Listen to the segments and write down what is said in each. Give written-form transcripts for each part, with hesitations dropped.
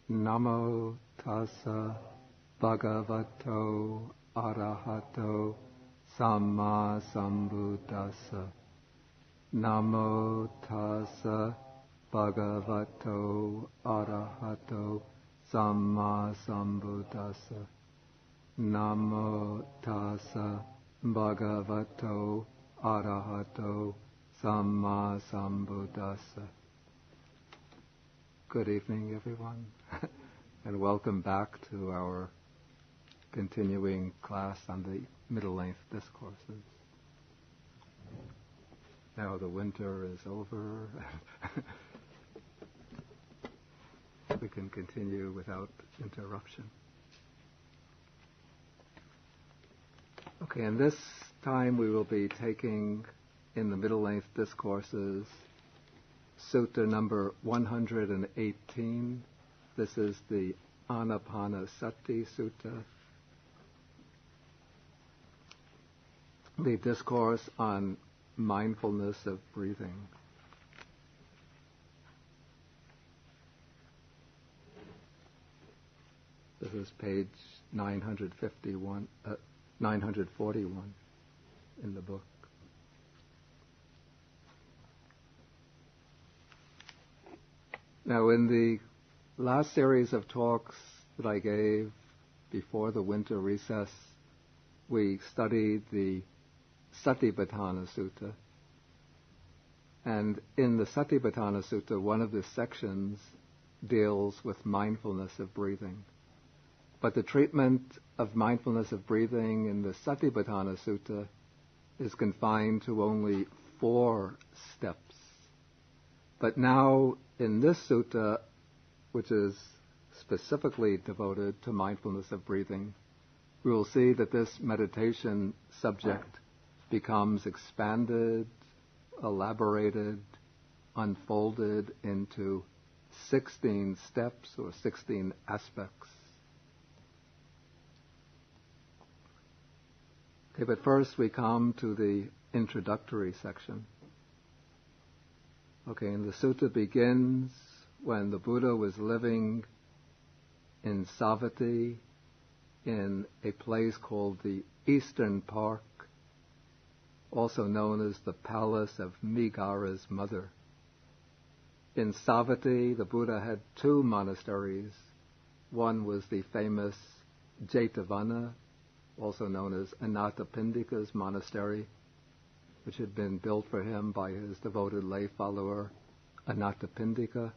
Namo tassa bhagavato arahato samma sambuddhassa. Namo tassa bhagavato arahato samma sambuddhassa. Namo tassa bhagavato arahato samma sambuddhassa. Good evening, everyone, and welcome back to our continuing class on the middle-length discourses. Now the winter is over. We can continue without interruption. Okay, and this time we will be taking in the middle-length discourses Sutta number 118. This is the Anapanasati Sutta, the discourse on mindfulness of breathing. This is page 941 in the book. Now, in the last series of talks that I gave before the winter recess, we studied the Satipatthana Sutta. And in the Satipatthana Sutta, one of the sections deals with mindfulness of breathing. But the treatment of mindfulness of breathing in the Satipatthana Sutta is confined to only 4 steps. But now, in this sutta, which is specifically devoted to mindfulness of breathing, we will see that this meditation subject becomes expanded, elaborated, unfolded into 16 steps or 16 aspects. Okay, but first we come to the introductory section. Okay, and the sutta begins when the Buddha was living in Savatthi, in a place called the Eastern Park, also known as the Palace of Megara's mother. In Savatthi, the Buddha had 2 monasteries. One was the famous Jetavana, also known as Anathapindika's monastery, which had been built for him by his devoted lay follower, Anathapindika.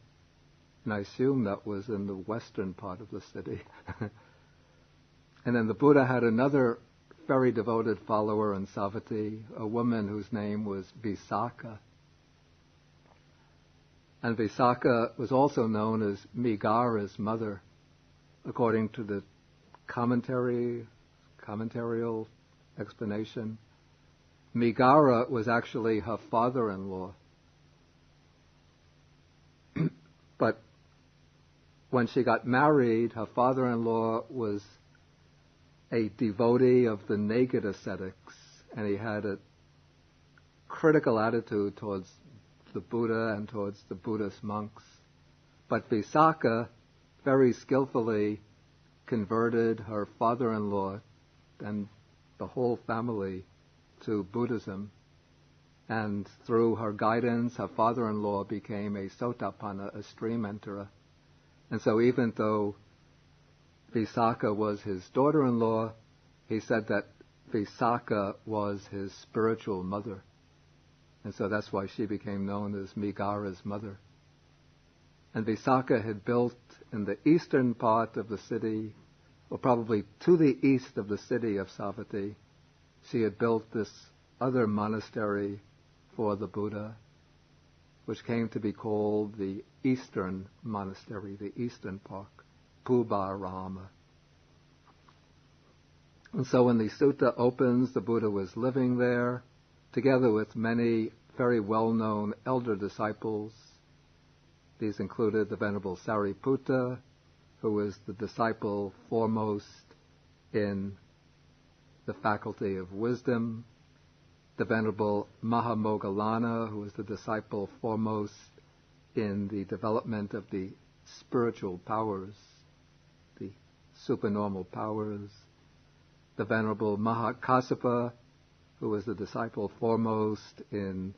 And I assume that was in the western part of the city. And then the Buddha had another very devoted follower in Savatthi, a woman whose name was Visakha. And Visakha was also known as Megara's mother, according to the commentarial explanation. Megara was actually her father-in-law. But when she got married, her father-in-law was a devotee of the naked ascetics, and he had a critical attitude towards the Buddha and towards the Buddhist monks. But Visakha very skillfully converted her father-in-law and the whole family to Buddhism, and through her guidance, her father-in-law became a Sotapanna, a stream enterer. And so even though Visakha was his daughter-in-law, he said that Visakha was his spiritual mother. And so that's why she became known as Megara's mother. And Visakha had built in the eastern part of the city, or probably to the east of the city of Savatthi, she had built this other monastery for the Buddha, which came to be called the Eastern Monastery, the Eastern Park, Pubarama. And so when the sutta opens, the Buddha was living there, together with many very well-known elder disciples. These included the Venerable Sariputta, who was the disciple foremost in the faculty of wisdom, the Venerable Mahamoggallana, who was the disciple foremost in the development of the spiritual powers, the supernormal powers. The Venerable Mahakassapa, who was the disciple foremost in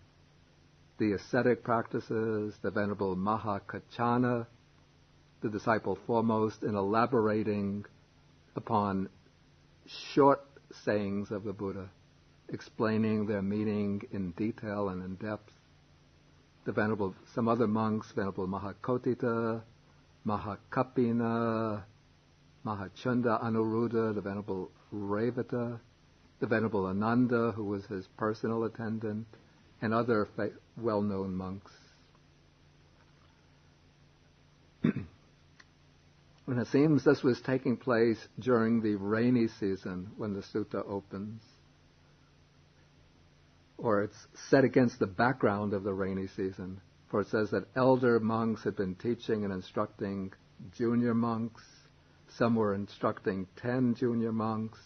the ascetic practices, the Venerable Mahakachana, the disciple foremost in elaborating upon short sayings of the Buddha, explaining their meaning in detail and in depth. Some other monks, Venerable Mahakotita, Mahakapina, Mahachunda Anuruddha, the Venerable Revata, the Venerable Ananda, who was his personal attendant, and other well-known monks. And it seems this was taking place during the rainy season when the sutta opens, or it's set against the background of the rainy season, for it says that elder monks had been teaching and instructing junior monks, some were instructing 10 junior monks,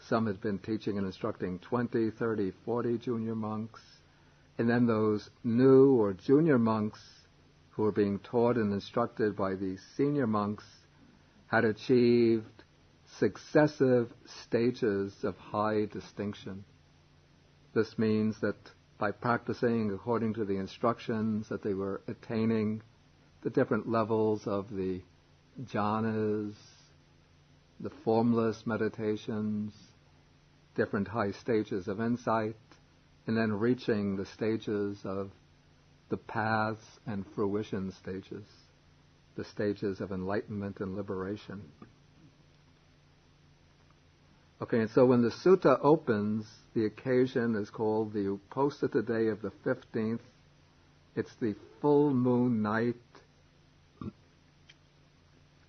some had been teaching and instructing 20, 30, 40 junior monks, and then those new or junior monks who were being taught and instructed by the senior monks had achieved successive stages of high distinction. This means that by practicing according to the instructions that they were attaining the different levels of the jhanas, the formless meditations, different high stages of insight, and then reaching the stages of the paths and fruition stages, the stages of enlightenment and liberation. Okay, and so when the sutta opens, the occasion is called the Uposita day of the 15th. It's the full moon night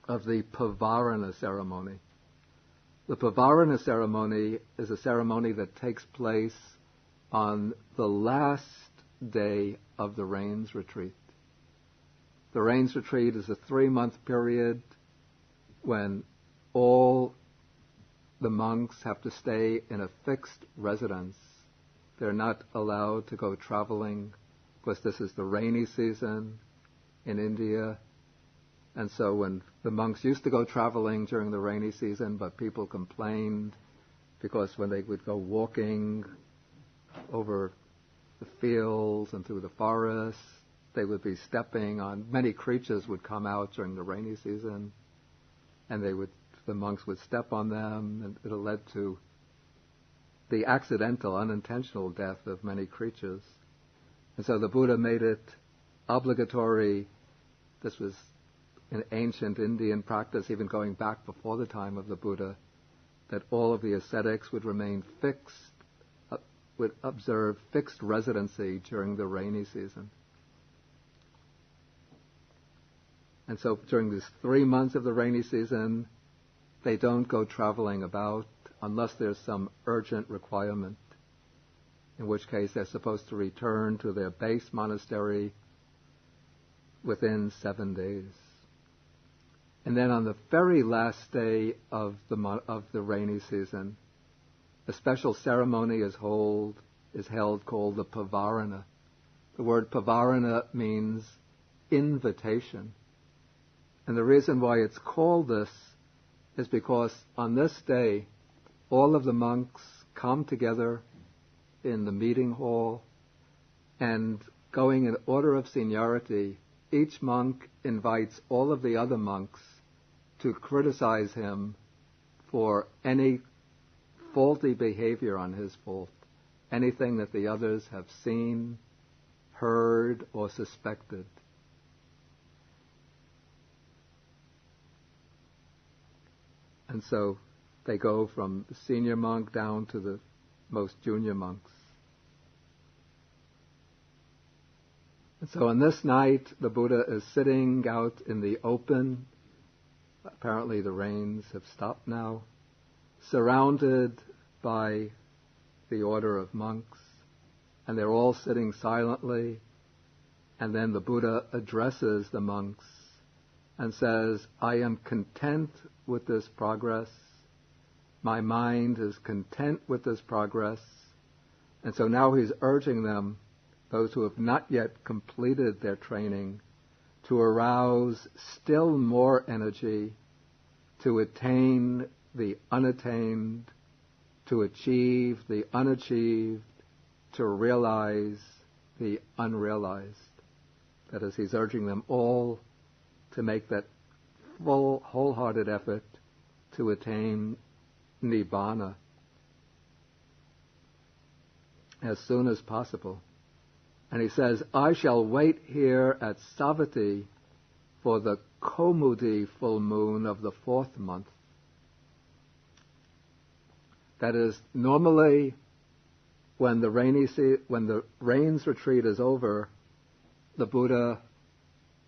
of the Pivara ceremony. The Pivara ceremony is a ceremony that takes place on the last day of the rains retreat. The rains retreat is a 3-month period when all the monks have to stay in a fixed residence. They're not allowed to go traveling, because this is the rainy season in India. And so when the monks used to go traveling during the rainy season, but people complained because when they would go walking over the fields and through the forests, they would be stepping on, many creatures would come out during the rainy season, and the monks would step on them, and it led to the accidental, unintentional death of many creatures. And so the Buddha made it obligatory. This was an ancient Indian practice, even going back before the time of the Buddha, that all of the ascetics would remain fixed, would observe fixed residency during the rainy season. And so during these 3 months of the rainy season, they don't go traveling about unless there's some urgent requirement, in which case they're supposed to return to their base monastery within 7 days. And then on the very last day of the rainy season, a special ceremony is held called the Pavarana. The word Pavarana means invitation. And the reason why it's called this is because on this day, all of the monks come together in the meeting hall, and going in order of seniority, each monk invites all of the other monks to criticize him for any faulty behavior on his fault, anything that the others have seen, heard, or suspected. And so they go from the senior monk down to the most junior monks. And so on this night, the Buddha is sitting out in the open. Apparently the rains have stopped now, surrounded by the order of monks, and they're all sitting silently. And then the Buddha addresses the monks and says, "I am content with this progress. My mind is content with this progress." And so now he's urging them, those who have not yet completed their training, to arouse still more energy, to attain the unattained, to achieve the unachieved, to realize the unrealized. That is, he's urging them all to make that full, wholehearted effort to attain Nibbana as soon as possible. And he says, I shall wait here at Savatthi for the Kaumudi full moon of the 4th month. That is, normally when the rains retreat is over, the Buddha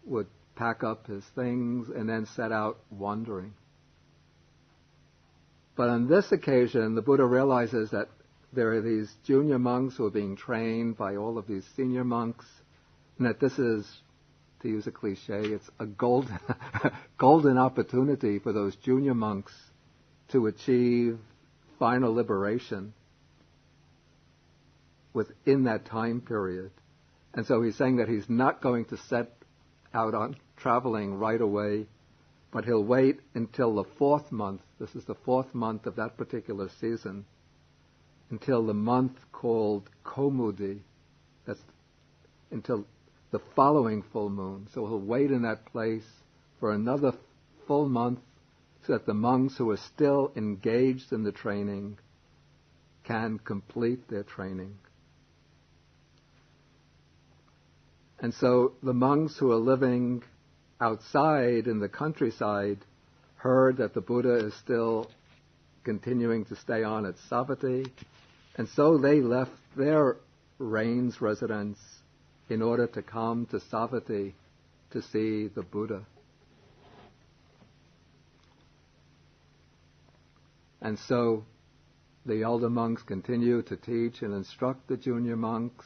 would pack up his things and then set out wandering. But on this occasion, the Buddha realizes that there are these junior monks who are being trained by all of these senior monks, and that this is, to use a cliche, it's a golden opportunity for those junior monks to achieve final liberation within that time period. And so he's saying that he's not going to set out on traveling right away, but he'll wait until the 4th month. This is the 4th month of that particular season, until the month called Kaumudi. That's until the following full moon. So he'll wait in that place for another full month so that the monks who are still engaged in the training can complete their training. And so the monks who are living outside in the countryside heard that the Buddha is still continuing to stay on at Savatthi, and so they left their rains residence in order to come to Savatthi to see the Buddha. And so the elder monks continue to teach and instruct the junior monks,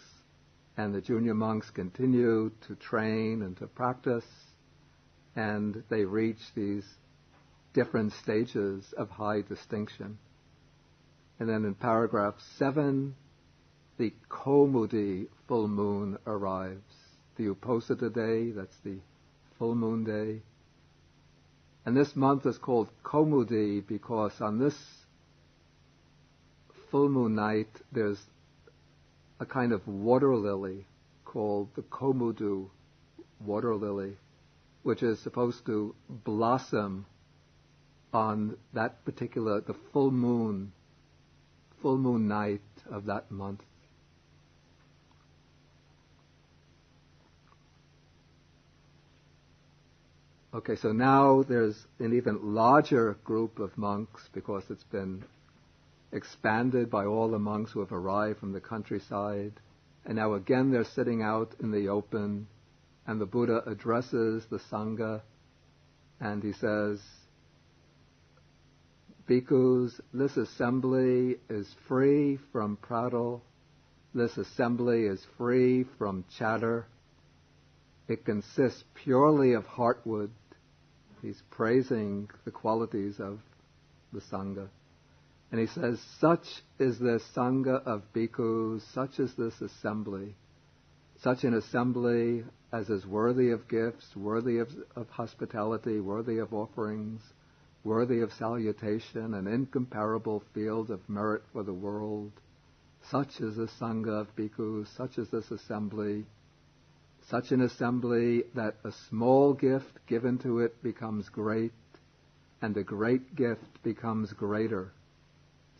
and the junior monks continue to train and to practice, and they reach these different stages of high distinction. And then in paragraph 7, the Kaumudi full moon arrives. The Uposatha day, that's the full moon day. And this month is called Kaumudi because on this full moon night there's a kind of water lily called the Komudu water lily, which is supposed to blossom on that particular, the full moon night of that month. Okay, so now there's an even larger group of monks because it's been expanded by all the monks who have arrived from the countryside. And now again they're sitting out in the open, and the Buddha addresses the Sangha, and he says, Bhikkhus, this assembly is free from prattle. This assembly is free from chatter. It consists purely of heartwood. He's praising the qualities of the Sangha. And he says, such is the Sangha of Bhikkhus, such is this assembly. Such an assembly as is worthy of gifts, worthy of hospitality, worthy of offerings, worthy of salutation, an incomparable field of merit for the world. Such is the Sangha of Bhikkhus, such is this assembly. Such an assembly that a small gift given to it becomes great, and a great gift becomes greater.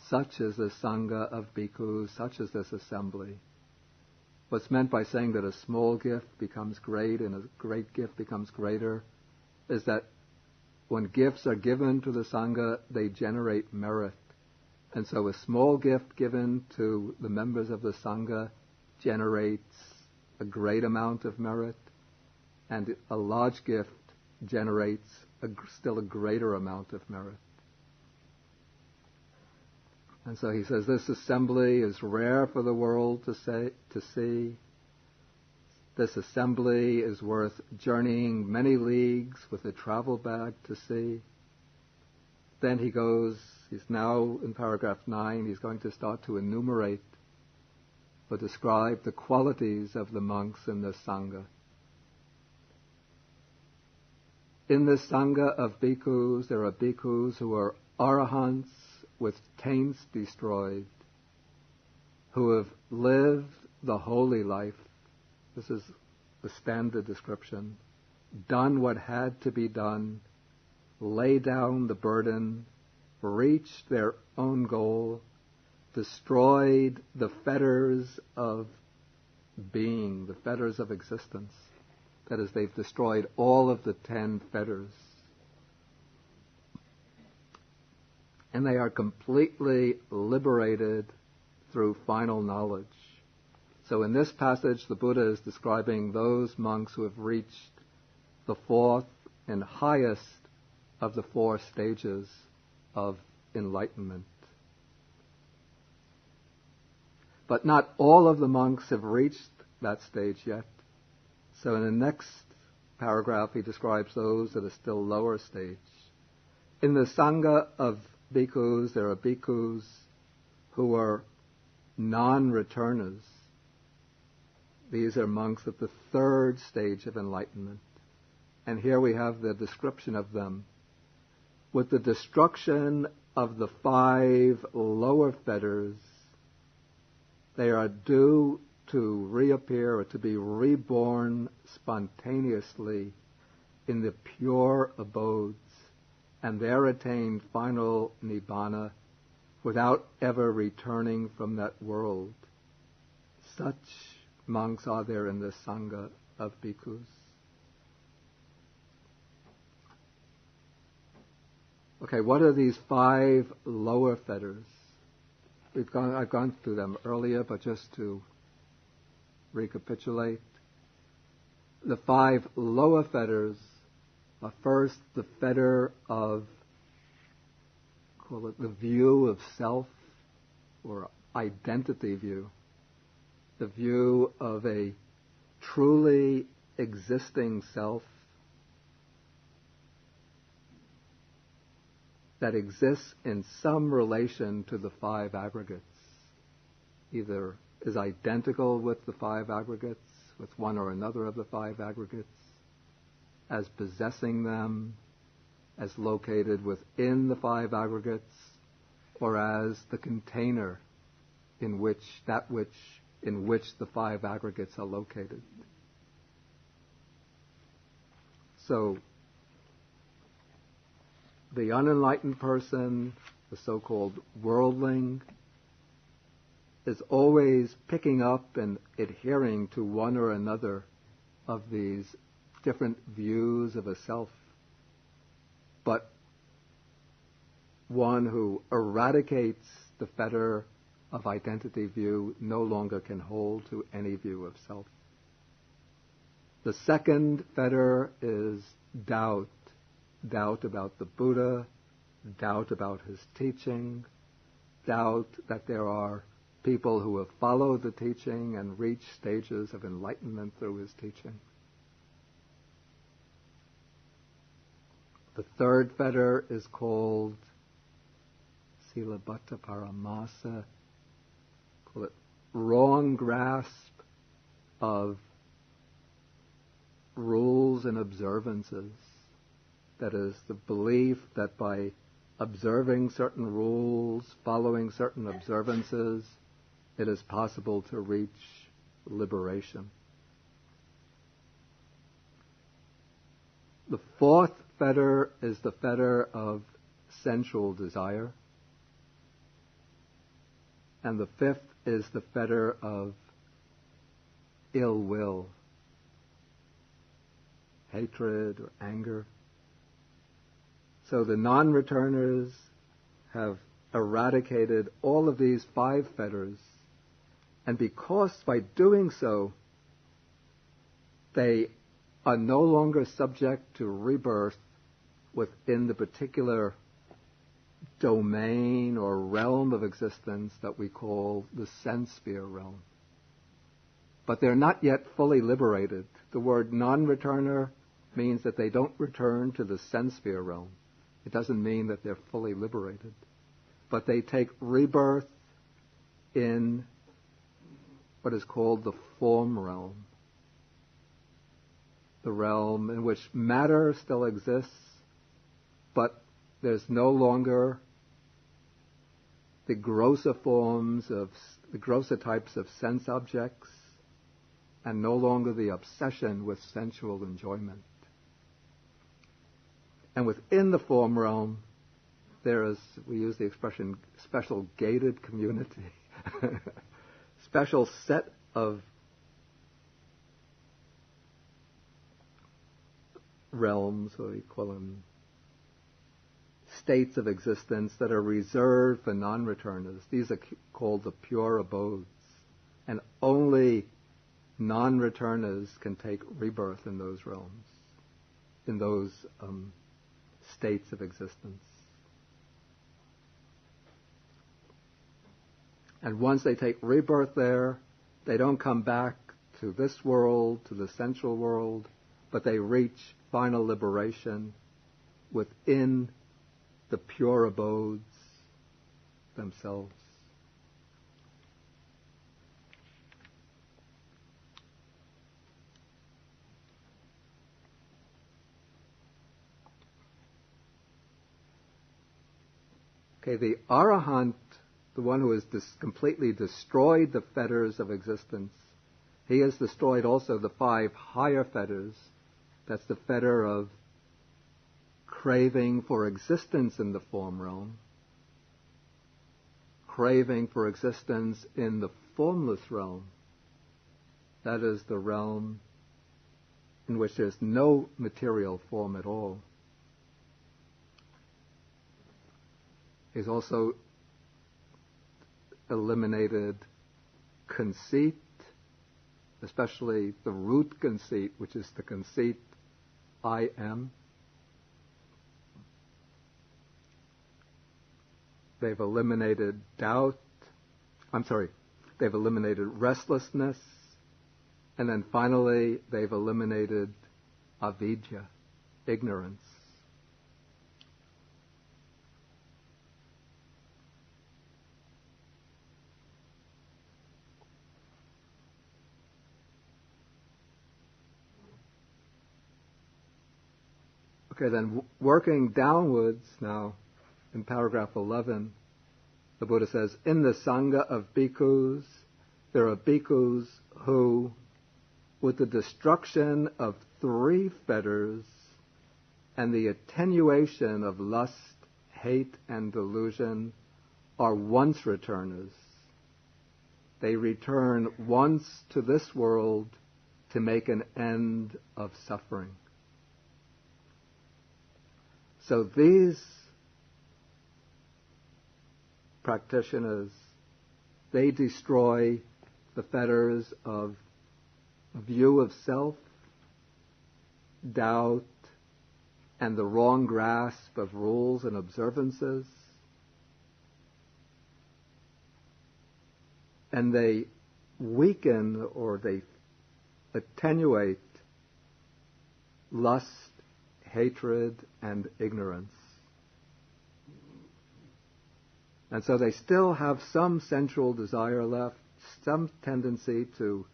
Such is the Sangha of Bhikkhus, such is this assembly. What's meant by saying that a small gift becomes great and a great gift becomes greater is that when gifts are given to the Sangha, they generate merit. And so a small gift given to the members of the Sangha generates a great amount of merit, and a large gift generates still a greater amount of merit. And so he says this assembly is rare for the world to see. This assembly is worth journeying many leagues with a travel bag to see. Then he goes, he's now in paragraph 9, he's going to start to enumerate or describe the qualities of the monks in the Sangha. In the Sangha of Bhikkhus, there are Bhikkhus who are arahants with taints destroyed, who have lived the holy life. This is the standard description. Done what had to be done, laid down the burden, reached their own goal, destroyed the fetters of being, the fetters of existence. That is, they've destroyed all of the 10 fetters. And they are completely liberated through final knowledge. So in this passage, the Buddha is describing those monks who have reached the fourth and highest of the 4 stages of enlightenment. But not all of the monks have reached that stage yet. So in the next paragraph, he describes those at a still lower stage. In the Sangha of Bhikkhus, there are Bhikkhus who are non-returners. These are monks at the 3rd stage of enlightenment. And here we have the description of them. With the destruction of the 5 lower fetters, they are due to reappear or to be reborn spontaneously in the pure abodes and there attain final nibbana without ever returning from that world. Such monks are there in the Sangha of Bhikkhus. Okay, what are these 5 lower fetters? I've gone through them earlier, but just to recapitulate. The 5 lower fetters are first the fetter of, call it the view of self, or identity view. The view of a truly existing self that exists in some relation to the 5 aggregates, either is identical with the 5 aggregates, with one or another of the 5 aggregates, as possessing them, as located within the 5 aggregates, or as the container in which the 5 aggregates are located. So, the unenlightened person, the so-called worldling, is always picking up and adhering to one or another of these different views of a self. But one who eradicates the fetter of identity view no longer can hold to any view of self. The second fetter is doubt. Doubt about the Buddha, doubt about his teaching, doubt that there are people who have followed the teaching and reached stages of enlightenment through his teaching. The third fetter is called Silabbata Paramasa, call it wrong grasp of rules and observances. That is, the belief that by observing certain rules, following certain observances, it is possible to reach liberation. The fourth fetter is the fetter of sensual desire. And the fifth is the fetter of ill will, hatred or anger. So the non-returners have eradicated all of these 5 fetters, and because by doing so, they are no longer subject to rebirth within the particular domain or realm of existence that we call the sense sphere realm. But they're not yet fully liberated. The word non-returner means that they don't return to the sense sphere realm. It doesn't mean that they're fully liberated. But they take rebirth in what is called the form realm. the realm in which matter still exists, but there's no longer the grosser forms of the grosser types of sense objects, and no longer the obsession with sensual enjoyment. And within the form realm, there is, we use the expression, special gated community, special set of realms, or we call them states of existence, that are reserved for non-returners. These are called the pure abodes. And only non-returners can take rebirth in those realms, in those states of existence. And once they take rebirth there, they don't come back to this world, to the sensual world, but they reach final liberation within the pure abodes themselves. Okay, the Arahant, the one who has completely destroyed the fetters of existence, he has destroyed also the 5 higher fetters. That's the fetter of craving for existence in the form realm, craving for existence in the formless realm. That is the realm in which there's no material form at all. He's also eliminated conceit, especially the root conceit, which is the conceit, I am. They've eliminated they've eliminated restlessness, and then finally they've eliminated avidya, ignorance. Okay, then working downwards now, in paragraph 11, the Buddha says, in the Sangha of Bhikkhus, there are Bhikkhus who, with the destruction of 3 fetters and the attenuation of lust, hate, and delusion, are once returners. They return once to this world to make an end of suffering. So these practitioners, they destroy the fetters of view of self, doubt, and the wrong grasp of rules and observances. And they weaken or they attenuate lust, hatred, and ignorance. And so they still have some sensual desire left, some tendency to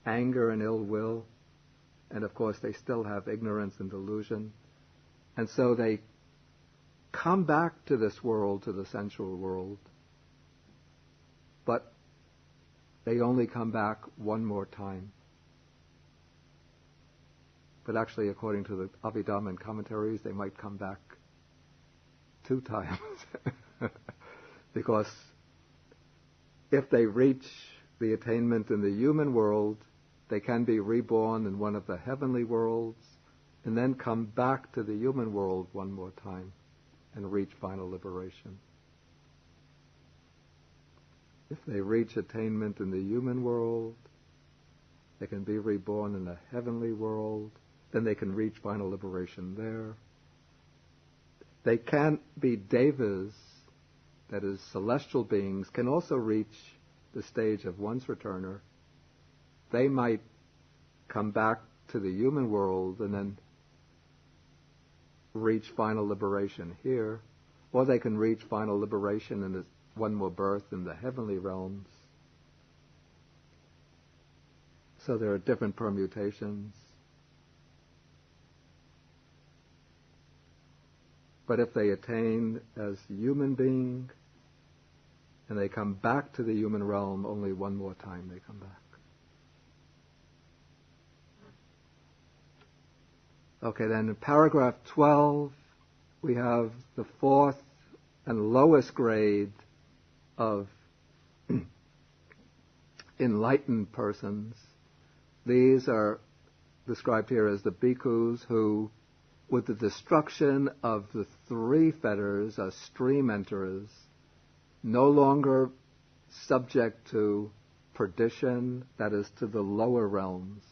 anger and ill will, and of course they still have ignorance and delusion. And so they come back to this world, to the sensual world, but they only come back one more time. But actually, according to the Abhidhamma commentaries, they might come back 2 times. Because if they reach the attainment in the human world, they can be reborn in one of the heavenly worlds, and then come back to the human world one more time and reach final liberation. If they reach attainment in the human world, they can be reborn in the heavenly world, then they can reach final liberation there. They can't be devas, that is, celestial beings, can also reach the stage of once returner. They might come back to the human world and then reach final liberation here, or they can reach final liberation in one more birth in the heavenly realms. So there are different permutations. But if they attain as human being, and they come back to the human realm, only one more time they come back. Okay, then in paragraph 12, we have the fourth and lowest grade of enlightened persons. These are described here as the bhikkhus who, with the destruction of the three fetters as stream enterers, no longer subject to perdition, that is, to the lower realms,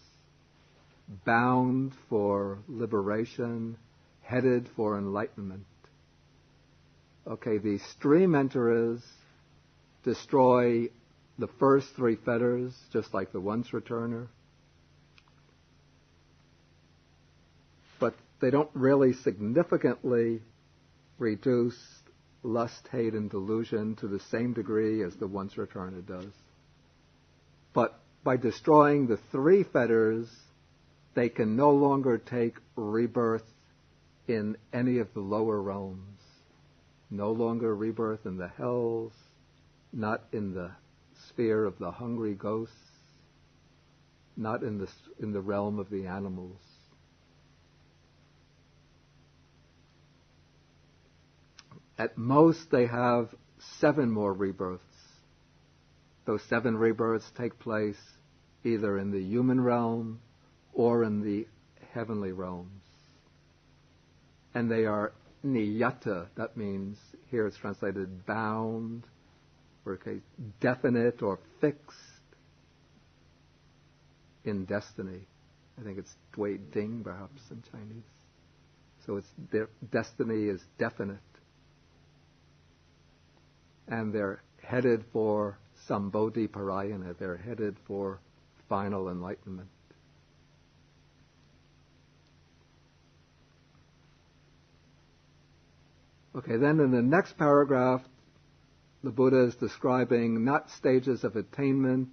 bound for liberation, headed for enlightenment. Okay, the stream enterers destroy the first three fetters, just like the once returner. But they don't really significantly reduce lust, hate, and delusion to the same degree as the once returner does. But by destroying the three fetters, they can no longer take rebirth in any of the lower realms. No longer rebirth in the hells, not in the sphere of the hungry ghosts, not in the realm of the animals. At most, they have 7 more rebirths. Those 7 rebirths take place either in the human realm or in the heavenly realms. And they are niyata, that means, here it's translated bound, or okay, definite or fixed in destiny. I think it's dui ding, perhaps, in Chinese. So their destiny is definite. And they're headed for Sambodhi Parayana. They're headed for final enlightenment. Okay, then in the next paragraph, the Buddha is describing not stages of attainment,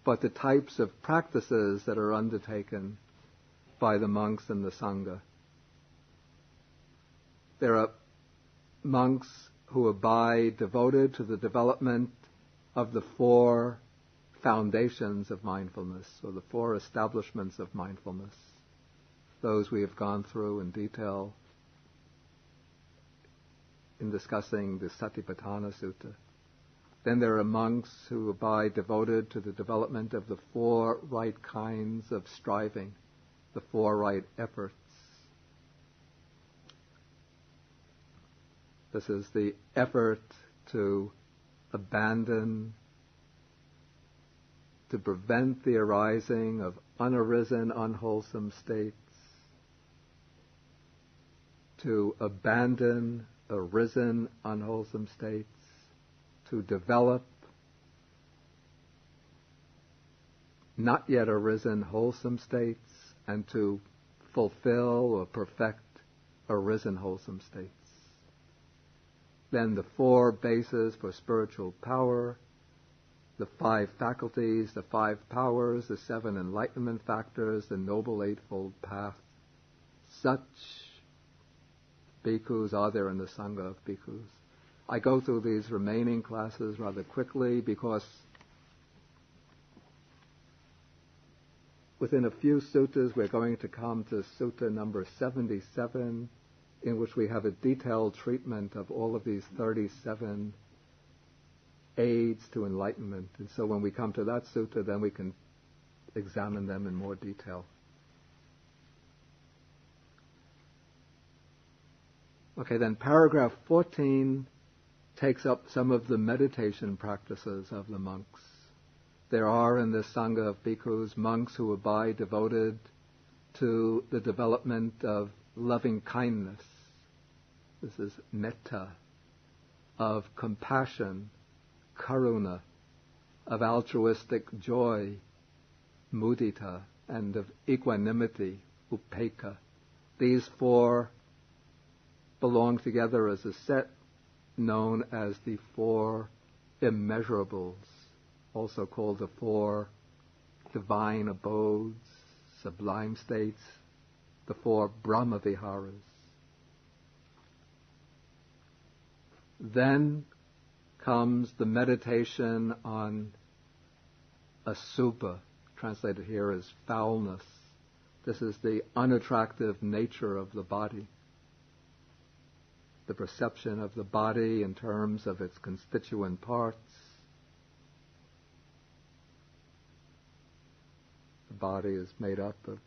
but the types of practices that are undertaken by the monks and the Sangha. There are monks who abide devoted to the development of the 4 foundations of mindfulness, or the 4 establishments of mindfulness. Those we have gone through in detail in discussing the Satipatthana Sutta. Then there are monks who abide devoted to the development of the 4 right kinds of striving, the 4 right efforts. This is the effort to abandon, to prevent the arising of unarisen, unwholesome states, to abandon arisen, unwholesome states, to develop not yet arisen, wholesome states, and to fulfill or perfect arisen, wholesome states. Then the 4 bases for spiritual power, the 5 faculties, the 5 powers, the 7 enlightenment factors, the Noble Eightfold Path. Such bhikkhus are there in the Sangha of bhikkhus. I go through these remaining classes rather quickly because within a few suttas we're going to come to sutta number 77, in which we have a detailed treatment of all of these 37 aids to enlightenment. And so when we come to that sutta, then we can examine them in more detail. Okay, then paragraph 14 takes up some of the meditation practices of the monks. There are in this Sangha of bhikkhus monks who abide devoted to the development of loving kindness. This is metta, of compassion, karuna, of altruistic joy, mudita, and of equanimity, upekkha. These 4 belong together as a set known as the 4 immeasurables, also called the 4 divine abodes, sublime states, the 4 Brahma Viharas. Then comes the meditation on asubha, translated here as foulness. This is the unattractive nature of the body. The perception of the body in terms of its constituent parts. The body is made up of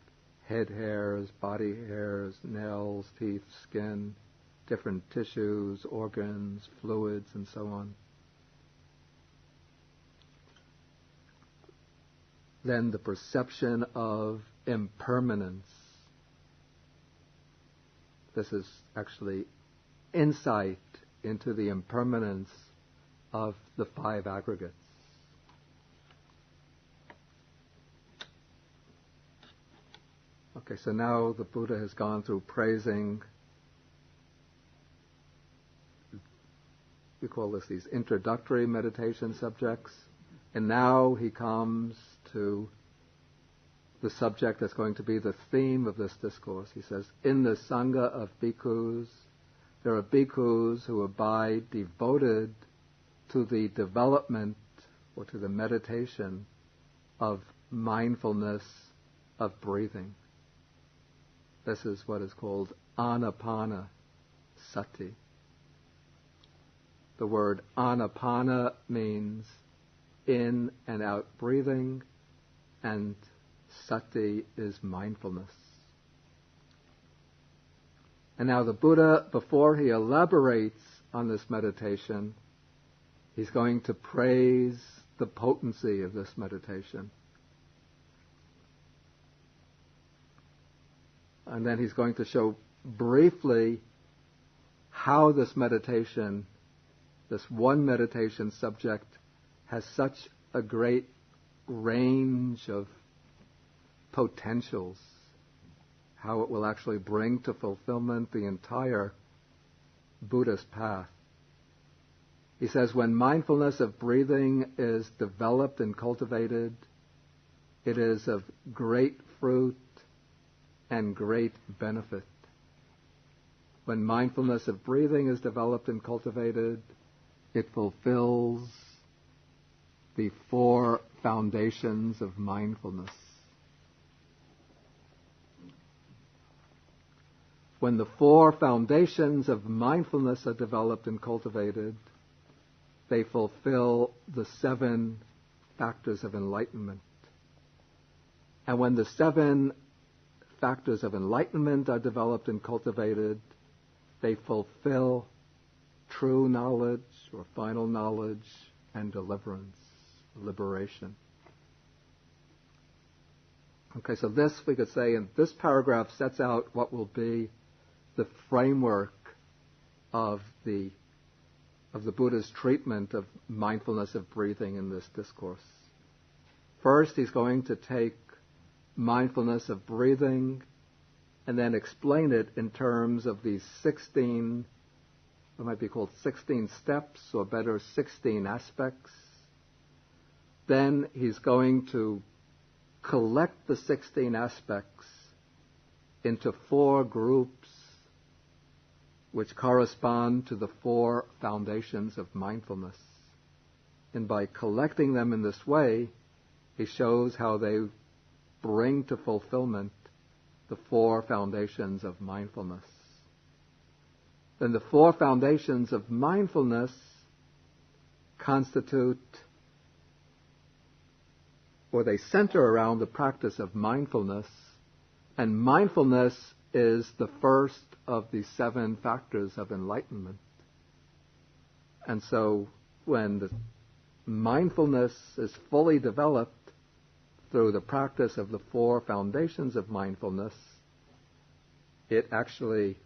head hairs, body hairs, nails, teeth, skin, different tissues, organs, fluids, and so on. Then the perception of impermanence. This is actually insight into the impermanence of the five aggregates. Okay, so now the Buddha has gone through praising, we call this these introductory meditation subjects, and now he comes to the subject that's going to be the theme of this discourse. He says, in the Sangha of Bhikkhus, there are Bhikkhus who abide devoted to the development or to the meditation of mindfulness of breathing. This is what is called Anapanasati. The word Anapana means in and out breathing, and sati is mindfulness. And now the Buddha, before he elaborates on this meditation, he's going to praise the potency of this meditation. And then he's going to show briefly how this meditation, this one meditation subject, has such a great range of potentials, how it will actually bring to fulfillment the entire Buddhist path. He says, when mindfulness of breathing is developed and cultivated, it is of great fruit and great benefit. When mindfulness of breathing is developed and cultivated, it fulfills the four foundations of mindfulness. When the four foundations of mindfulness are developed and cultivated, they fulfill the 7 factors of enlightenment. And when the 7 factors of enlightenment are developed and cultivated, they fulfill true knowledge or final knowledge and deliverance, liberation. Okay, so this, we could say, in this paragraph sets out what will be the framework of the Buddha's treatment of mindfulness of breathing in this discourse. First, he's going to take mindfulness of breathing and then explain it in terms of these 16, what might be called 16 steps, or better, 16 aspects. Then he's going to collect the 16 aspects into 4 groups which correspond to the 4 foundations of mindfulness. And by collecting them in this way, he shows how they bring to fulfillment the 4 foundations of mindfulness. Then the 4 foundations of mindfulness constitute, or they center around the practice of mindfulness, and mindfulness is the first of the 7 factors of enlightenment. And so when the mindfulness is fully developed through the practice of the 4 foundations of mindfulness, it actually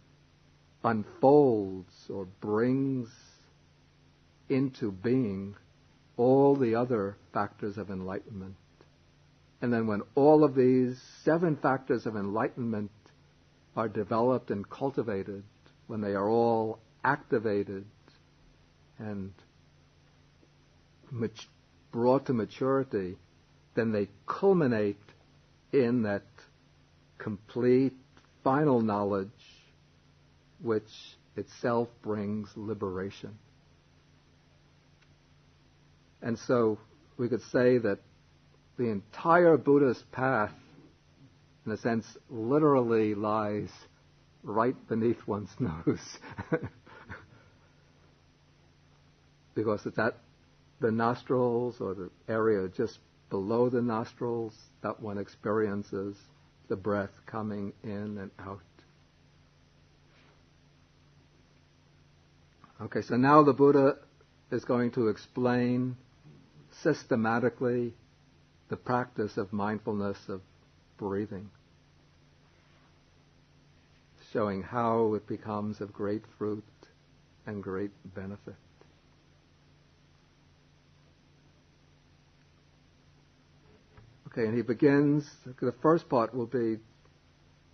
unfolds or brings into being all the other factors of enlightenment. And then when all of these 7 factors of enlightenment are developed and cultivated, when they are all activated and brought to maturity, then they culminate in that complete final knowledge which itself brings liberation. And so we could say that the entire Buddhist path, in a sense, literally lies right beneath one's nose. Because it's at the nostrils, or the area just below the nostrils, that one experiences the breath coming in and out. Okay, so now the Buddha is going to explain systematically the practice of mindfulness of breathing, showing how it becomes of great fruit and great benefit. Okay, and he begins, the first part will be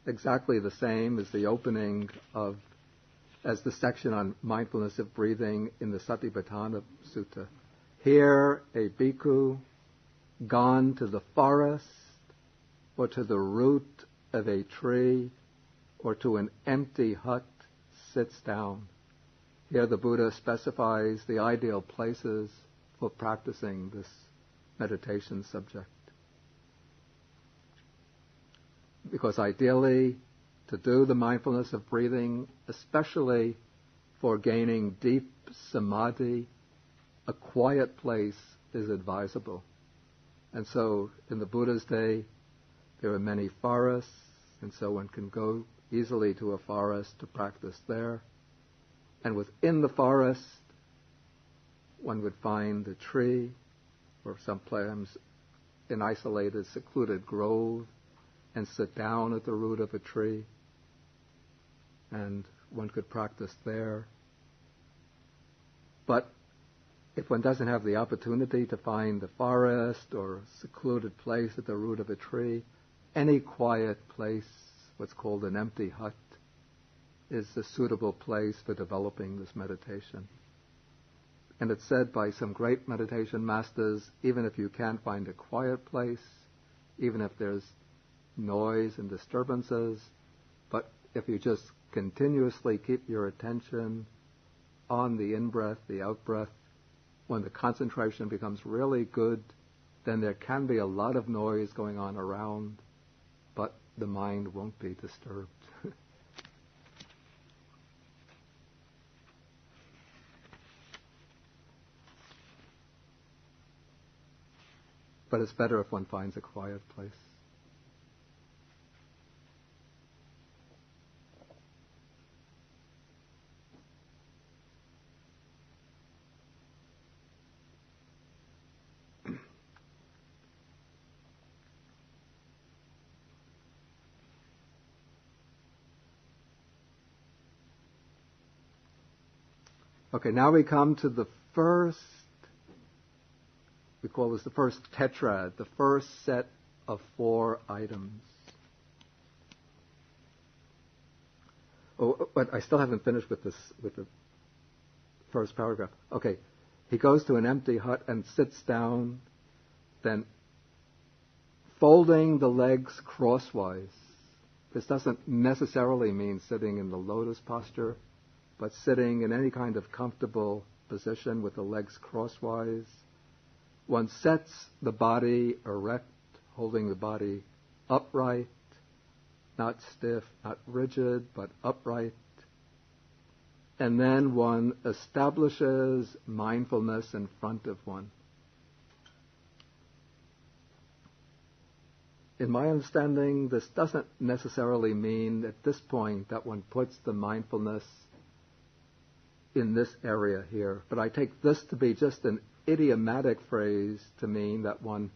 exactly the same as the opening as the section on mindfulness of breathing in the Satipatthana Sutta. Here, a bhikkhu gone to the forest, or to the root of a tree, or to an empty hut, sits down. Here the Buddha specifies the ideal places for practicing this meditation subject. Because ideally, to do the mindfulness of breathing, especially for gaining deep samadhi, a quiet place is advisable. And so in the Buddha's day, there are many forests, and so one can go easily to a forest to practice there. And within the forest, one would find a tree, or sometimes an isolated, secluded grove, and sit down at the root of a tree, and one could practice there. But if one doesn't have the opportunity to find a forest or a secluded place at the root of a tree, any quiet place, what's called an empty hut, is a suitable place for developing this meditation. And it's said by some great meditation masters, even if you can't find a quiet place, even if there's noise and disturbances, but if you just continuously keep your attention on the in-breath, the out-breath, when the concentration becomes really good, then there can be a lot of noise going on around, but the mind won't be disturbed. But it's better if one finds a quiet place. Okay, now we come to the first, we call this the first tetra, the first set of 4 items. Oh, but I still haven't finished with the first paragraph. Okay, he goes to an empty hut and sits down, then folding the legs crosswise. This doesn't necessarily mean sitting in the lotus posture, but sitting in any kind of comfortable position with the legs crosswise. One sets the body erect, holding the body upright, not stiff, not rigid, but upright. And then one establishes mindfulness in front of one. In my understanding, this doesn't necessarily mean at this point that one puts the mindfulness in this area here, but I take this to be just an idiomatic phrase to mean that one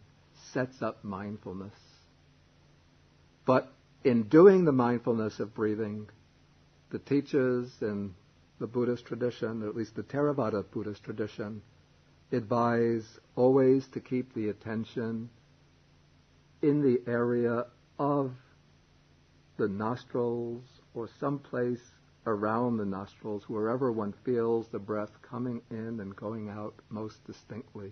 sets up mindfulness. But in doing the mindfulness of breathing, the teachers in the Buddhist tradition, or at least the Theravada Buddhist tradition, advise always to keep the attention in the area of the nostrils or someplace around the nostrils, wherever one feels the breath coming in and going out most distinctly.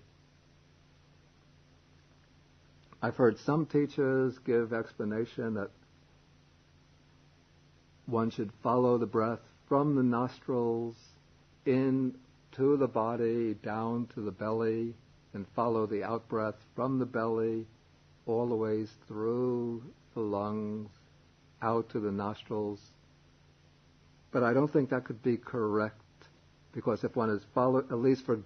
I've heard some teachers give explanation that one should follow the breath from the nostrils in to the body, down to the belly, and follow the out-breath from the belly all the ways through the lungs, out to the nostrils. But I don't think that could be correct, because if one is at least for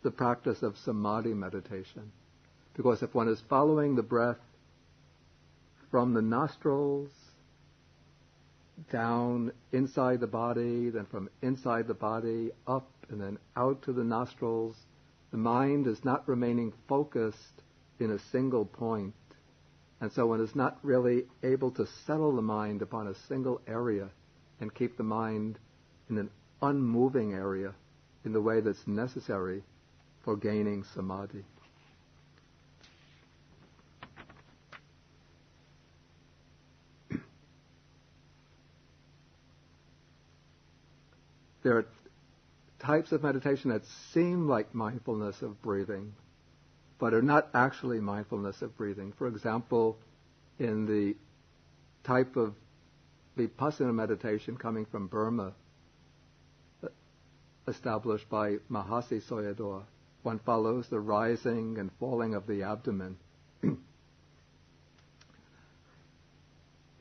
the practice of samadhi meditation, because if one is following the breath from the nostrils down inside the body, then from inside the body up and then out to the nostrils, the mind is not remaining focused in a single point. And so one is not really able to settle the mind upon a single area and keep the mind in an unmoving area in the way that's necessary for gaining samadhi. There are types of meditation that seem like mindfulness of breathing, but are not actually mindfulness of breathing. For example, in the type of vipassana meditation coming from Burma, established by Mahasi Sayadaw, one follows the rising and falling of the abdomen.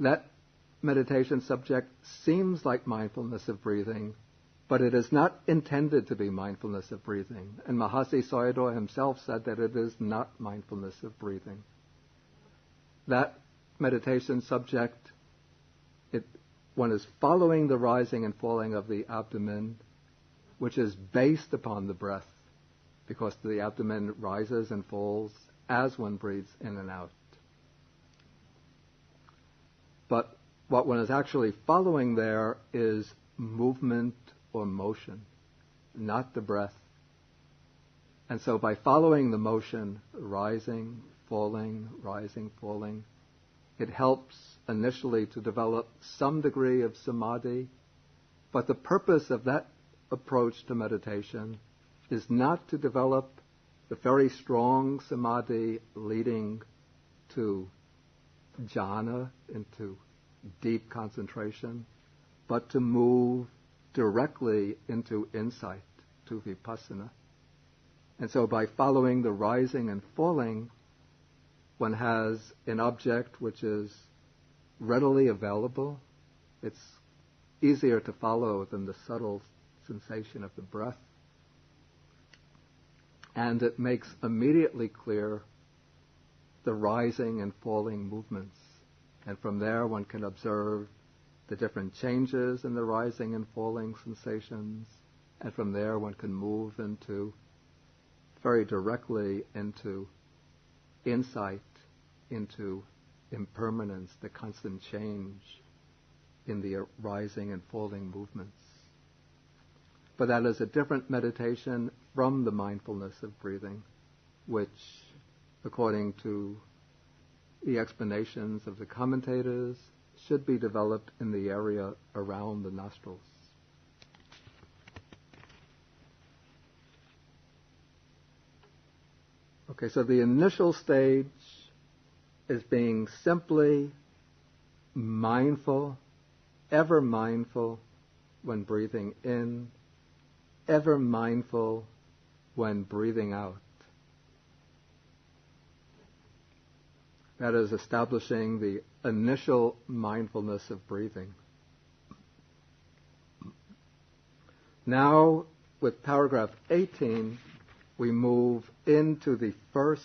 That meditation subject seems like mindfulness of breathing, but it is not intended to be mindfulness of breathing. And Mahasi Sayadaw himself said that it is not mindfulness of breathing. That meditation subject, one is following the rising and falling of the abdomen, which is based upon the breath, because the abdomen rises and falls as one breathes in and out. But what one is actually following there is movement or motion, not the breath. And so by following the motion, rising, falling, it helps initially to develop some degree of samadhi, but the purpose of that approach to meditation is not to develop the very strong samadhi leading to jhana, into deep concentration, but to move directly into insight, to vipassana. And so by following the rising and falling, one has an object which is readily available. It's easier to follow than the subtle sensation of the breath. And it makes immediately clear the rising and falling movements. And from there one can observe the different changes in the rising and falling sensations, and from there one can move very directly into insight, into impermanence, the constant change in the rising and falling movements. But that is a different meditation from the mindfulness of breathing, which, according to the explanations of the commentators, should be developed in the area around the nostrils. Okay, so the initial stage is being simply mindful, ever mindful when breathing in, ever mindful when breathing out. That is establishing the initial mindfulness of breathing. Now, with paragraph 18, we move into the first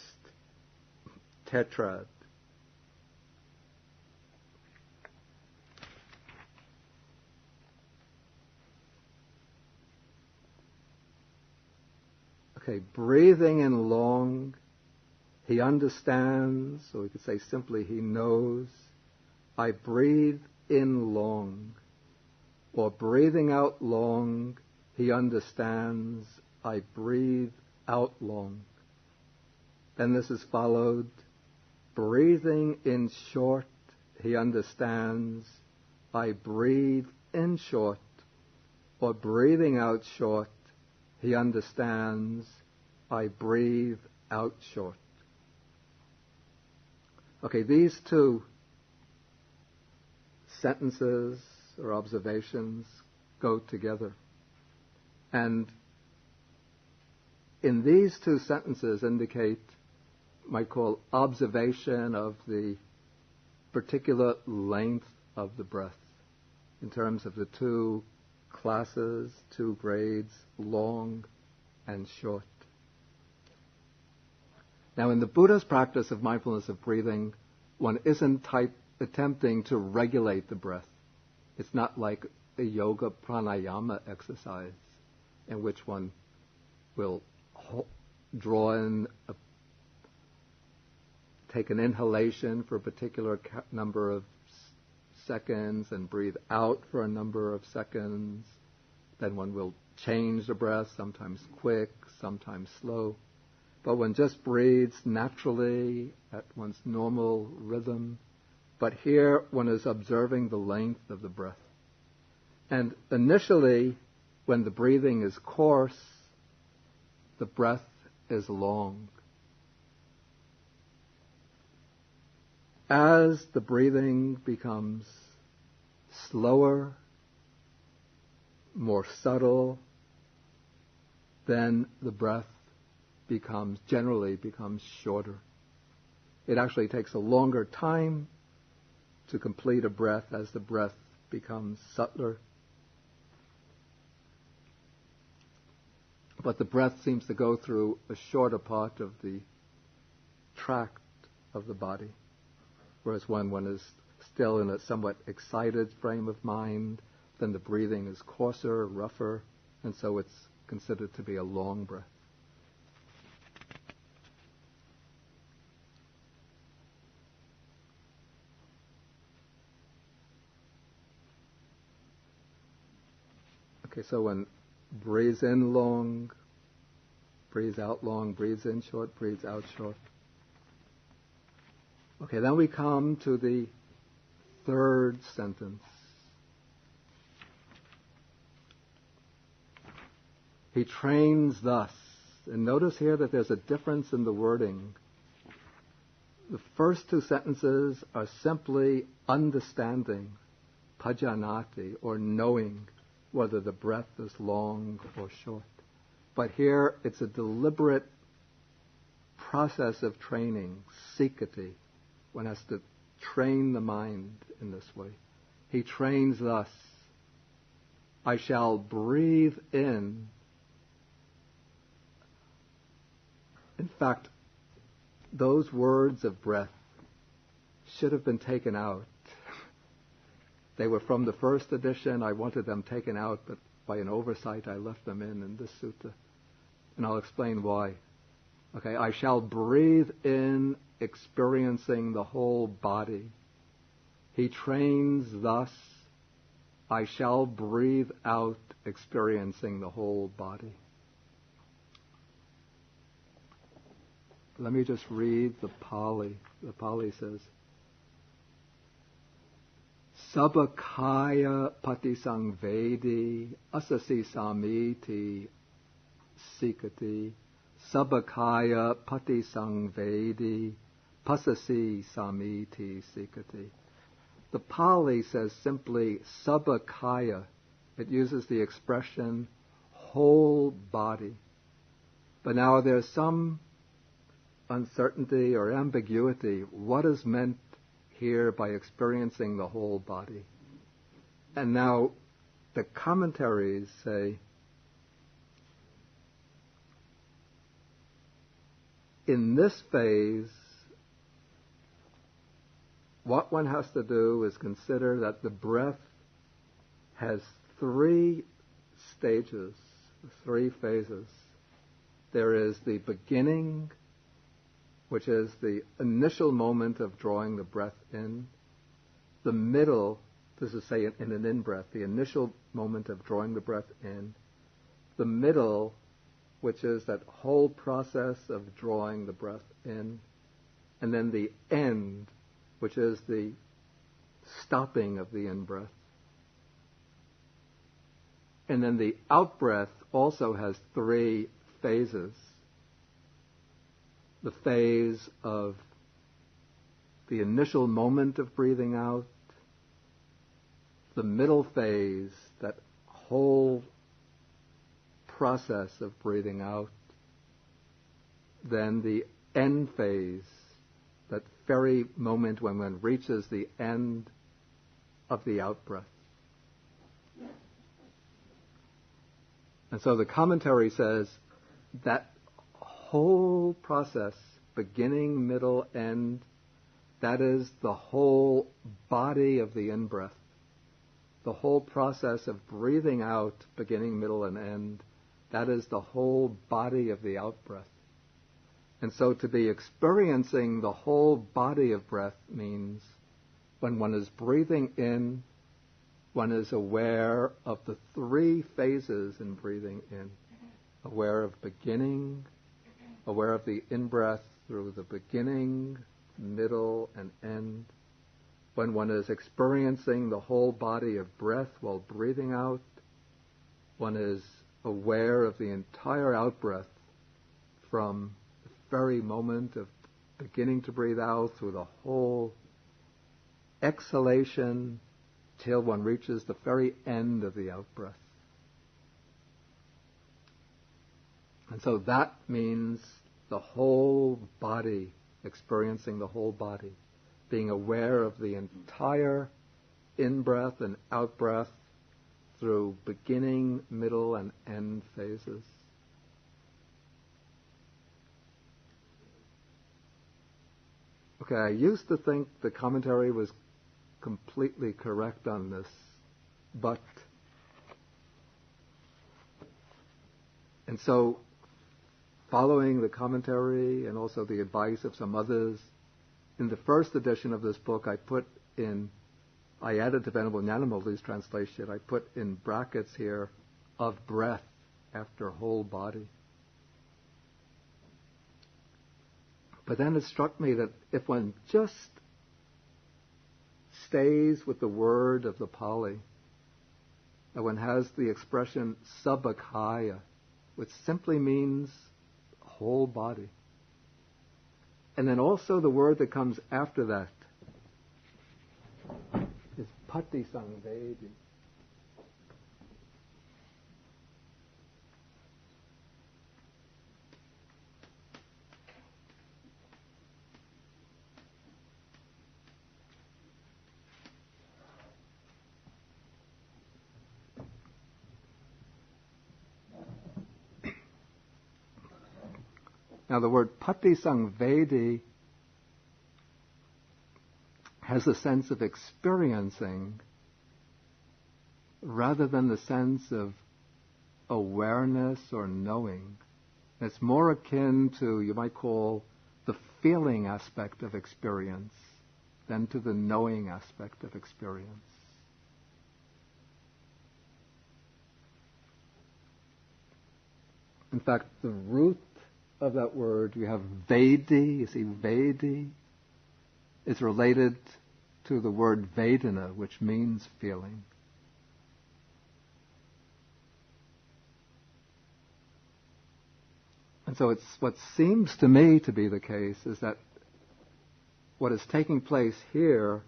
tetrad. Okay, breathing in long, he understands, or we could say simply he knows, I breathe in long. Or breathing out long, he understands, I breathe out long. Then this is followed, breathing in short, he understands, I breathe in short. Or breathing out short, he understands, I breathe out short. Okay, these two sentences or observations go together. And in these two sentences indicate, might call, observation of the particular length of the breath in terms of the two classes, two grades, long and short. Now, in the Buddha's practice of mindfulness of breathing, one isn't attempting to regulate the breath. It's not like a yoga pranayama exercise in which one will draw in, take an inhalation for a particular number of seconds and breathe out for a number of seconds. Then one will change the breath, sometimes quick, sometimes slow. But one just breathes naturally at one's normal rhythm. But here one is observing the length of the breath. And initially, when the breathing is coarse, the breath is long. As the breathing becomes slower, more subtle, then the breath generally becomes shorter. It actually takes a longer time to complete a breath as the breath becomes subtler. But the breath seems to go through a shorter part of the tract of the body. Whereas when one is still in a somewhat excited frame of mind, then the breathing is coarser, rougher, and so it's considered to be a long breath. Okay, so one breathes in long, breathes out long, breathes in short, breathes out short. Okay, then we come to the third sentence. He trains thus. And notice here that there's a difference in the wording. The first two sentences are simply understanding, pajanati, or knowing whether the breath is long or short. But here it's a deliberate process of training, sikati. One has to train the mind in this way. He trains thus. I shall breathe in. In fact, those words of breath should have been taken out. They were from the first edition. I wanted them taken out, but by an oversight I left them in this sutta. And I'll explain why. Okay, I shall breathe in, experiencing the whole body. He trains thus. I shall breathe out, experiencing the whole body. Let me just read the Pali. The Pali says, Sabakaya patisangvedi asasi samiti sikati Sabakaya patisangvedi pasasi samiti sikati. The Pali says simply sabakaya. It uses the expression whole body. But now there's some uncertainty or ambiguity. What is meant here by experiencing the whole body? And now the commentaries say, in this phase, what one has to do is consider that the breath has three stages, three phases. There is the beginning, which is the initial moment of drawing the breath in. The middle, this is say in an in-breath, the initial moment of drawing the breath in. The middle, which is that whole process of drawing the breath in. And then the end, which is the stopping of the in-breath. And then the out-breath also has three phases. The phase of the initial moment of breathing out, the middle phase, that whole process of breathing out, then the end phase, that very moment when one reaches the end of the out-breath. And so the commentary says that whole process, beginning, middle, end, that is the whole body of the in-breath. The whole process of breathing out, beginning, middle, and end, that is the whole body of the out-breath. And so to be experiencing the whole body of breath means when one is breathing in, one is aware of the three phases in breathing in. Aware of beginning, aware of the in-breath through the beginning, middle, and end. When one is experiencing the whole body of breath while breathing out, one is aware of the entire out-breath from the very moment of beginning to breathe out through the whole exhalation till one reaches the very end of the out-breath. And so that means the whole body, experiencing the whole body, being aware of the entire in-breath and out-breath through beginning, middle, and end phases. Okay, I used to think the commentary was completely correct on this, and so following the commentary and also the advice of some others, in the first edition of this book I added to Venerable Nyanamoli's translation, I put in brackets here, of breath after whole body. But then it struck me that if one just stays with the word of the Pali, that one has the expression sabakaya, which simply means whole body. And then also the word that comes after that is patisangvedi. Now the word patisangvedi has a sense of experiencing rather than the sense of awareness or knowing. It's more akin to, you might call, the feeling aspect of experience than to the knowing aspect of experience. In fact, the root of that word, you have Vedi, you see Vedi, is related to the word Vedana, which means feeling. And so it's what seems to me to be the case is that what is taking place here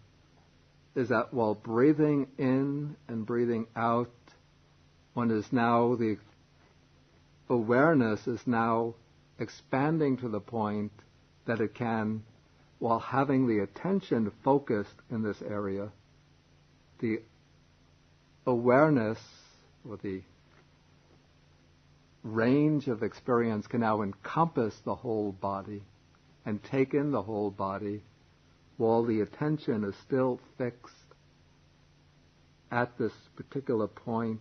is that while breathing in and breathing out, the awareness is now expanding to the point that it can, while having the attention focused in this area, the awareness or the range of experience can now encompass the whole body and take in the whole body while the attention is still fixed at this particular point,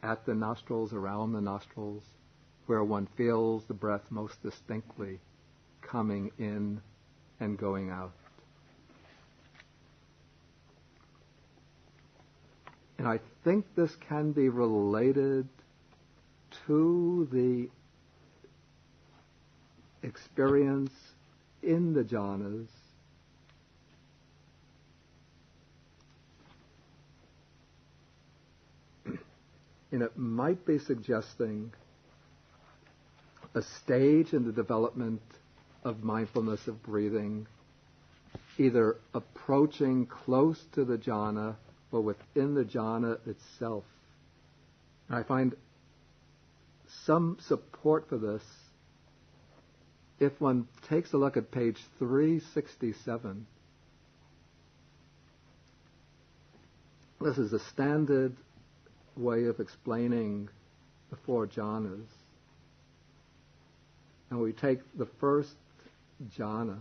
at the nostrils, around the nostrils, where one feels the breath most distinctly coming in and going out. And I think this can be related to the experience in the jhanas and it might be suggesting a stage in the development of mindfulness of breathing, either approaching close to the jhana or within the jhana itself. And I find some support for this if one takes a look at page 367, this is a standard way of explaining the four jhanas. And we take the first jhana.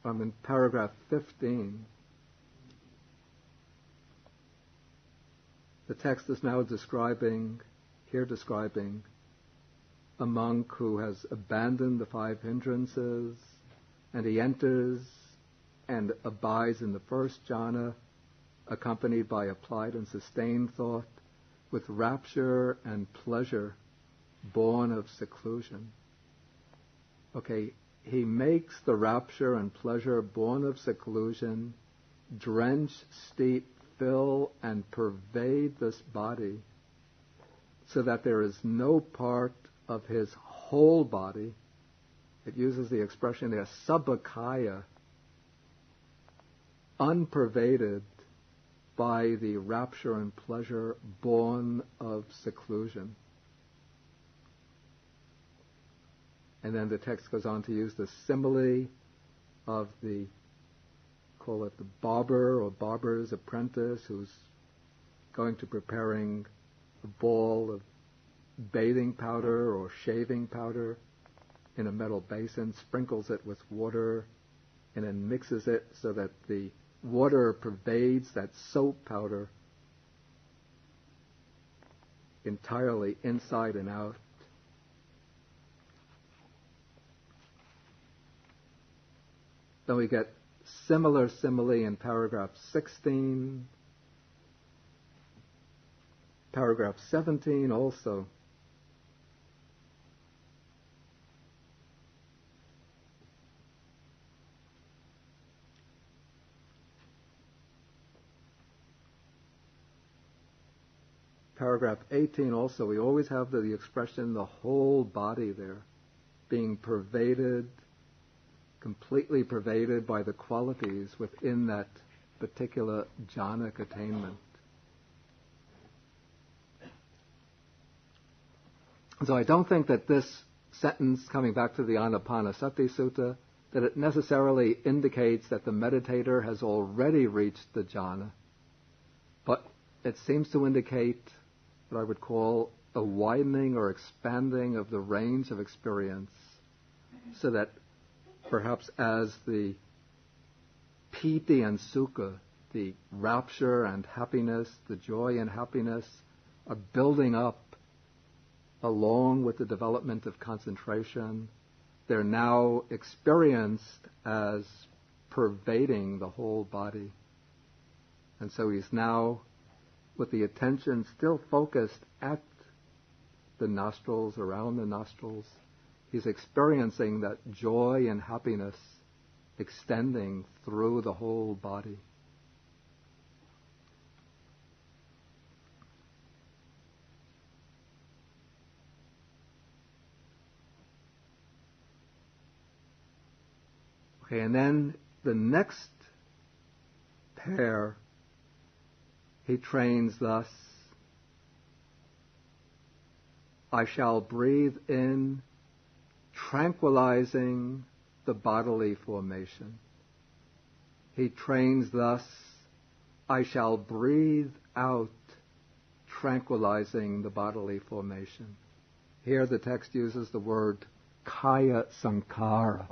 I'm in paragraph 15. The text is now describing a monk who has abandoned the five hindrances, and he enters and abides in the first jhana, accompanied by applied and sustained thought, with rapture and pleasure born of seclusion. Okay, he makes the rapture and pleasure born of seclusion drench, steep, fill, and pervade this body, so that there is no part of his whole body, it uses the expression there, sabakaya, unpervaded by the rapture and pleasure born of seclusion. And then the text goes on to use the simile of the, call it the barber or barber's apprentice, who's going to preparing a ball of bathing powder or shaving powder in a metal basin, sprinkles it with water, and then mixes it so that the water pervades that soap powder entirely inside and out. Then we get similar simile in paragraph 16. Paragraph 17 also. Paragraph 18 also, we always have the expression, the whole body there, being pervaded, completely pervaded by the qualities within that particular jhanic attainment. So I don't think that this sentence, coming back to the Anapanasati Sutta, that it necessarily indicates that the meditator has already reached the jhana, but it seems to indicate what I would call a widening or expanding of the range of experience, so that perhaps as the piti and sukha, the rapture and happiness, the joy and happiness, are building up along with the development of concentration, they're now experienced as pervading the whole body. And so he's now, with the attention still focused at the nostrils, around the nostrils, he's experiencing that joy and happiness extending through the whole body. Okay, and then the next pair, he trains thus: I shall breathe in, tranquilizing the bodily formation. He trains thus: I shall breathe out, tranquilizing the bodily formation. Here the text uses the word kaya sankara.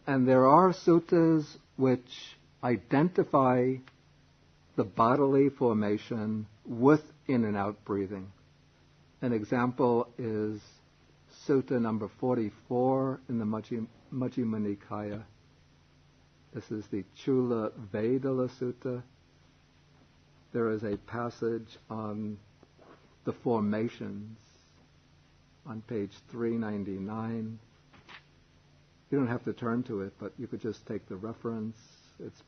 And there are suttas which identify the bodily formation with in and out breathing. An example is Sutta number 44 in the Majjhima Nikaya. This is the Chula Vedala Sutta. There is a passage on the formations on page 399. You don't have to turn to it, but you could just take the reference. It's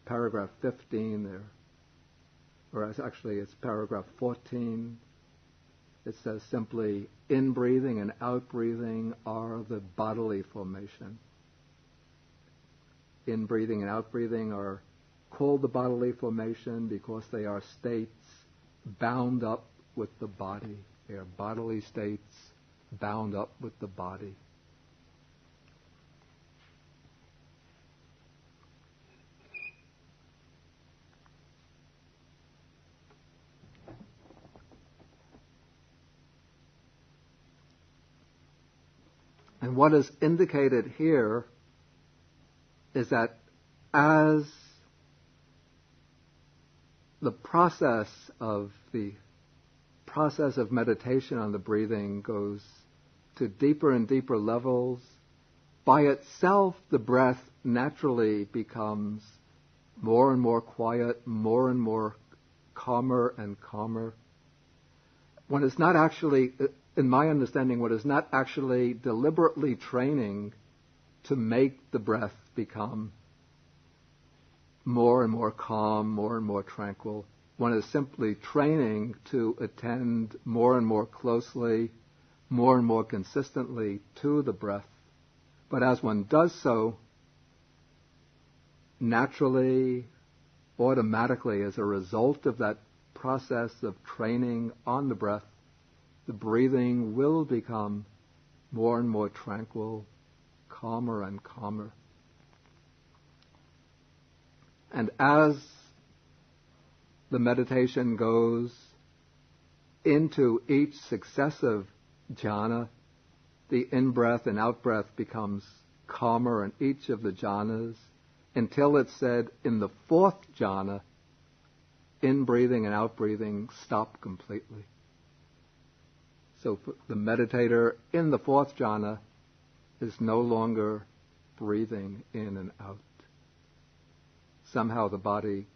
paragraph 15 there. or actually it's paragraph 14. It says simply, in-breathing and out-breathing are the bodily formation. In-breathing and out-breathing are called the bodily formation because they are states bound up with the body. They are bodily states bound up with the body. And what is indicated here is that as the process of meditation on the breathing goes to deeper and deeper levels, by itself the breath naturally becomes more and more quiet, more and more calmer and calmer. One is not actually, in my understanding, one is not actually deliberately training to make the breath become more and more calm, more and more tranquil. One is simply training to attend more and more closely, more and more consistently to the breath. But as one does so, naturally, automatically, as a result of that process of training on the breath, the breathing will become more and more tranquil, calmer and calmer. And as the meditation goes into each successive jhana, the in-breath and out-breath becomes calmer in each of the jhanas, until it's said in the fourth jhana, in-breathing and out-breathing stop completely. So the meditator in the fourth jhana is no longer breathing in and out. Somehow the body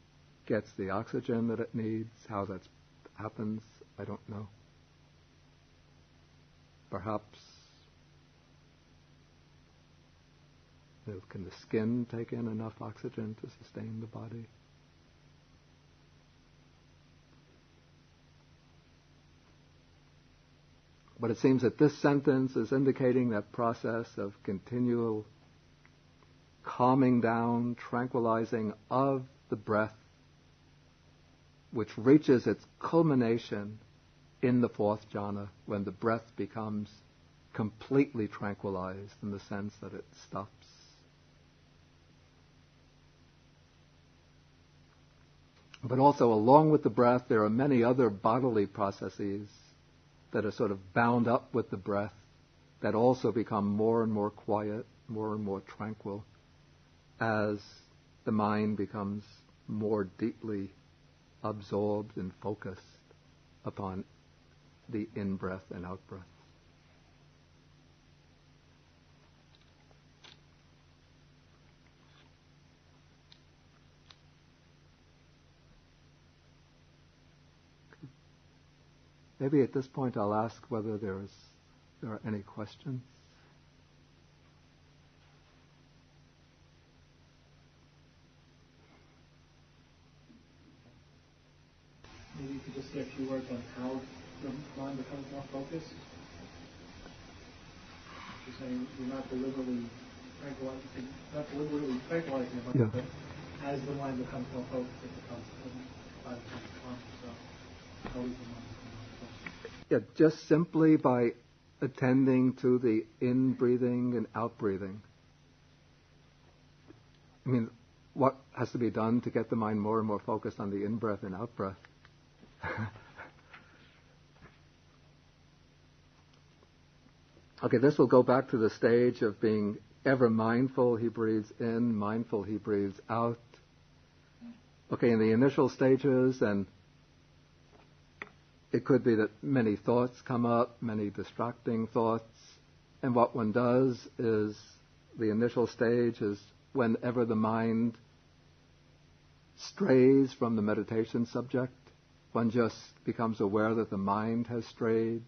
gets the oxygen that it needs. How that happens, I don't know. Perhaps, can the skin take in enough oxygen to sustain the body? But it seems that this sentence is indicating that process of continual calming down, tranquilizing of the breath, which reaches its culmination in the fourth jhana, when the breath becomes completely tranquilized in the sense that it stops. But also, along with the breath, there are many other bodily processes that are sort of bound up with the breath that also become more and more quiet, more and more tranquil, as the mind becomes more deeply absorbed and focused upon the in-breath and out-breath. Maybe at this point I'll ask whether there are any questions. Maybe you could just say a few words on how the mind becomes more focused. You're saying you're not deliberately tranquilizing the mind, but as the mind becomes more focused, it becomes calmer. So how is the mind become more focused? Yeah, just simply by attending to the in-breathing and out-breathing. I mean, what has to be done to get the mind more and more focused on the in-breath and out-breath? Okay, this will go back to the stage of being ever mindful. He breathes in, mindful, he breathes out. Okay, in the initial stages, and it could be that many thoughts come up, many distracting thoughts, and what one does is, the initial stage is whenever the mind strays from the meditation subject, one just becomes aware that the mind has strayed,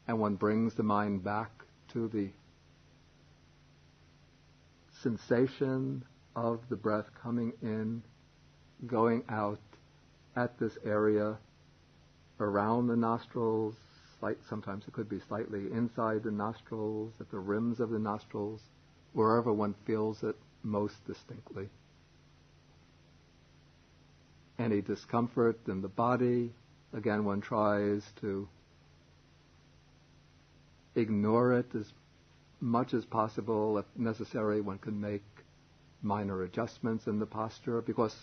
and one brings the mind back to the sensation of the breath coming in, going out, at this area around the nostrils, sometimes it could be slightly inside the nostrils, at the rims of the nostrils, wherever one feels it most distinctly. Any discomfort in the body, again, one tries to ignore it as much as possible. If necessary, one can make minor adjustments in the posture, because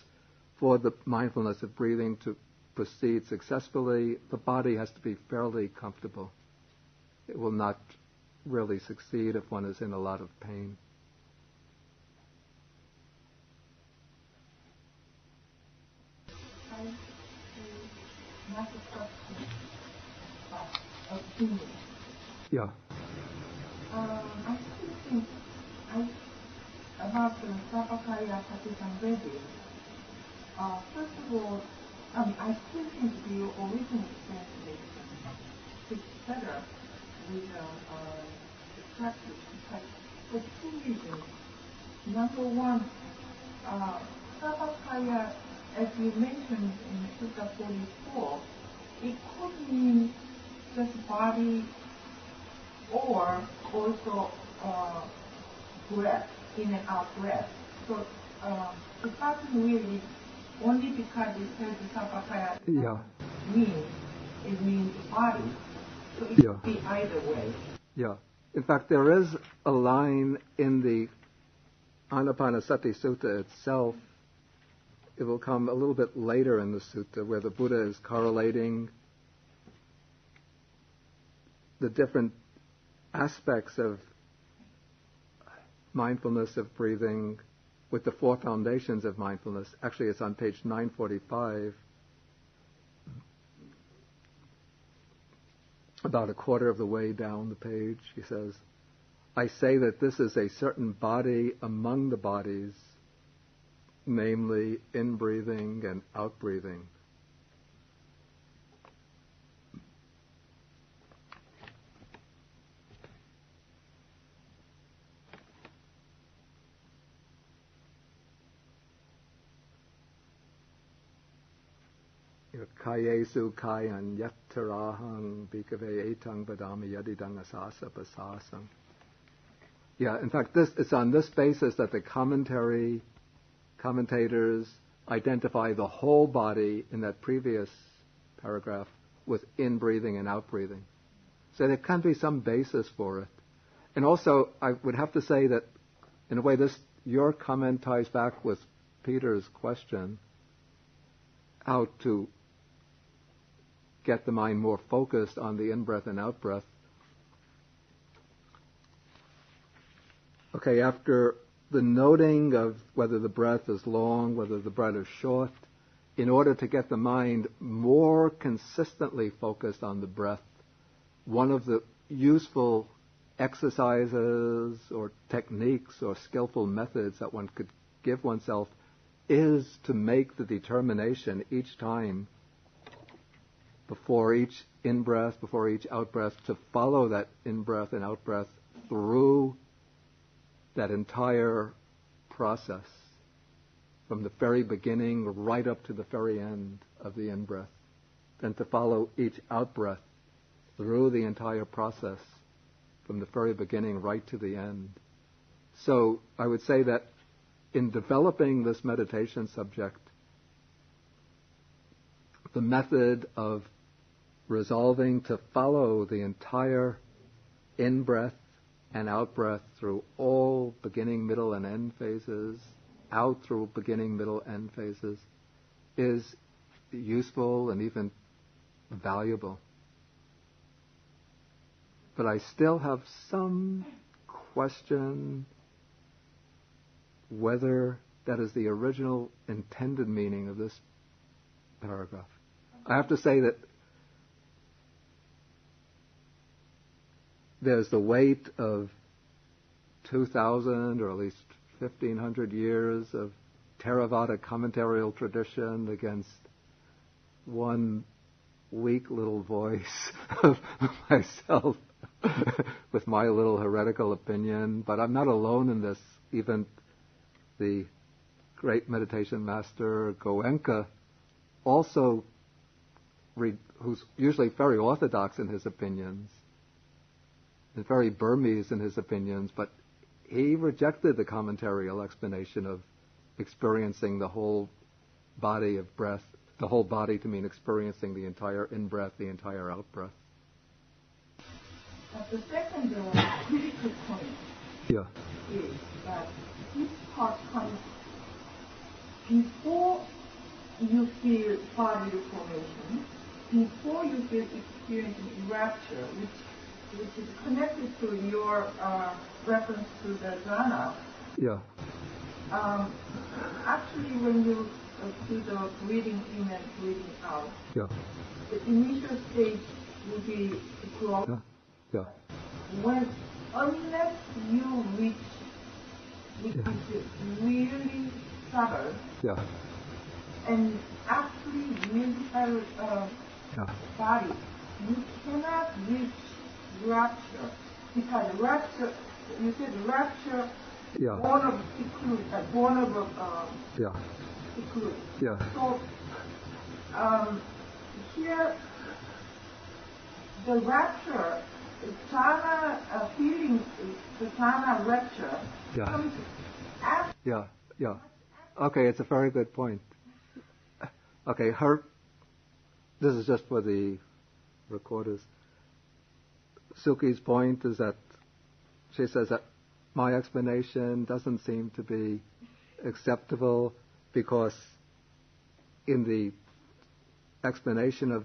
for the mindfulness of breathing to proceed successfully, the body has to be fairly comfortable. It will not really succeed if one is in a lot of pain. Yeah. I still think about the Sapakaya Patisamvedi. First of all, I still think the original translation fits better with the practice, for two reasons. Number one, Sapakaya, as you mentioned in Sutta 44, it could mean just body or also breath, in and out breath. So it doesn't really, only because it says the Sapakaya it means body. So it could be either way. Yeah. In fact, there is a line in the Anapanasati Sutta itself. It will come a little bit later in the sutta, where the Buddha is correlating the different aspects of mindfulness of breathing with the four foundations of mindfulness. Actually, it's on page 945, about a quarter of the way down the page. He says, I say that this is a certain body among the bodies, namely in-breathing and out-breathing. Kayesu kayan yattarahang bhikkhave etang vadami yadidang asasa pasasang. Yeah, in fact, it's on this basis that the commentators identify the whole body in that previous paragraph with in-breathing and out-breathing. So there can be some basis for it. And also, I would have to say that, in a way, your comment ties back with Peter's question, how to get the mind more focused on the in-breath and out-breath. Okay, after the noting of whether the breath is long, whether the breath is short, in order to get the mind more consistently focused on the breath, one of the useful exercises or techniques or skillful methods that one could give oneself is to make the determination each time, before each in-breath, before each out-breath, to follow that in-breath and out-breath through that entire process, from the very beginning right up to the very end of the in-breath, and to follow each out-breath through the entire process, from the very beginning right to the end. So I would say that in developing this meditation subject, the method of resolving to follow the entire in-breath and out-breath through all beginning, middle, and end phases, out through beginning, middle, end phases, is useful and even valuable. But I still have some question whether that is the original intended meaning of this paragraph. I have to say that there's the weight of 2,000 or at least 1,500 years of Theravada commentarial tradition against one weak little voice of myself with my little heretical opinion. But I'm not alone in this. Even the great meditation master Goenka also who's usually very orthodox in his opinions, and very Burmese in his opinions, but he rejected the commentarial explanation of experiencing the whole body of breath, the whole body to mean experiencing the entire in-breath, the entire out-breath. The second critical point is that this part comes before you feel bodily formation, before you feel experiencing rapture, which is connected to your reference to the jhana. Yeah. Actually, when you do the breathing in and breathing out, the initial stage will be growth. Unless you reach, which is really subtle, and actually really subtle body, you cannot reach rapture, because rapture, you said rapture, born of seclusion, born of seclusion. So here, the rapture, jhana feeling, the jhana rapture comes after. Okay, it's a very good point. Okay, this is just for the recorders. Suki's point is that she says that my explanation doesn't seem to be acceptable because in the explanation of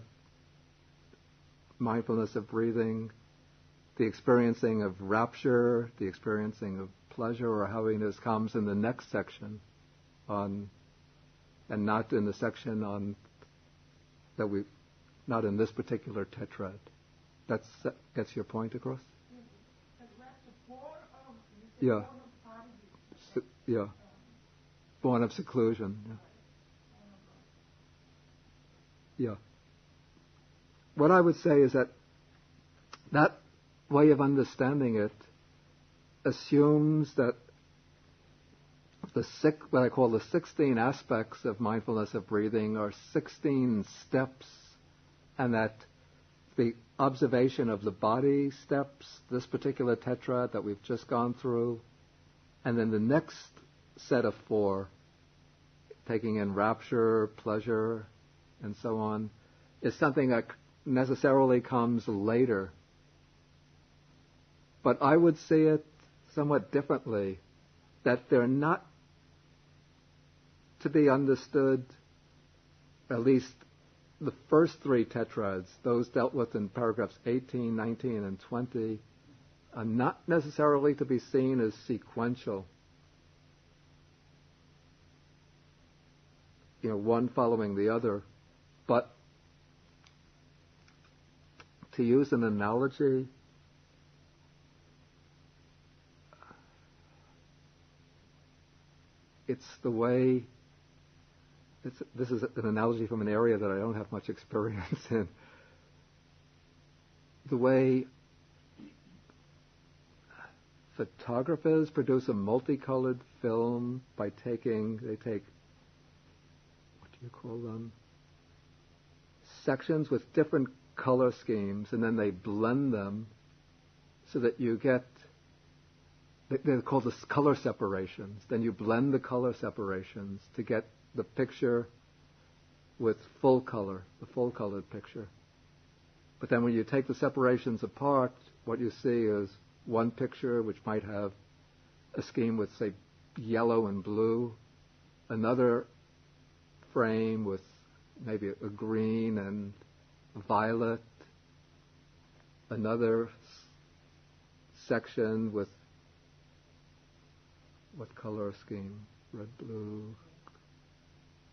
mindfulness of breathing, the experiencing of rapture, the experiencing of pleasure or happiness comes in the next section and not in the section on that not in this particular tetrad. That gets your point across? Born of seclusion. What I would say is that way of understanding it assumes that what I call the 16 aspects of mindfulness of breathing are 16 steps, and that the observation of the body steps, this particular tetrad that we've just gone through, and then the next set of 4, taking in rapture, pleasure, and so on, is something that necessarily comes later. But I would see it somewhat differently, that they're not to be understood, at least the first 3 tetrads, those dealt with in paragraphs 18, 19, and 20, are not necessarily to be seen as sequential. One following the other. But to use an analogy, it's the way, this is an analogy from an area that I don't have much experience in. The way photographers produce a multicolored film by they take, what do you call them? Sections with different color schemes, and then they blend them so that you get, they're called the color separations. Then you blend the color separations to get the picture with full color, the full colored picture. But then when you take the separations apart, what you see is one picture which might have a scheme with, say, yellow and blue, another frame with maybe a green and violet, another section with what color scheme? Red, blue.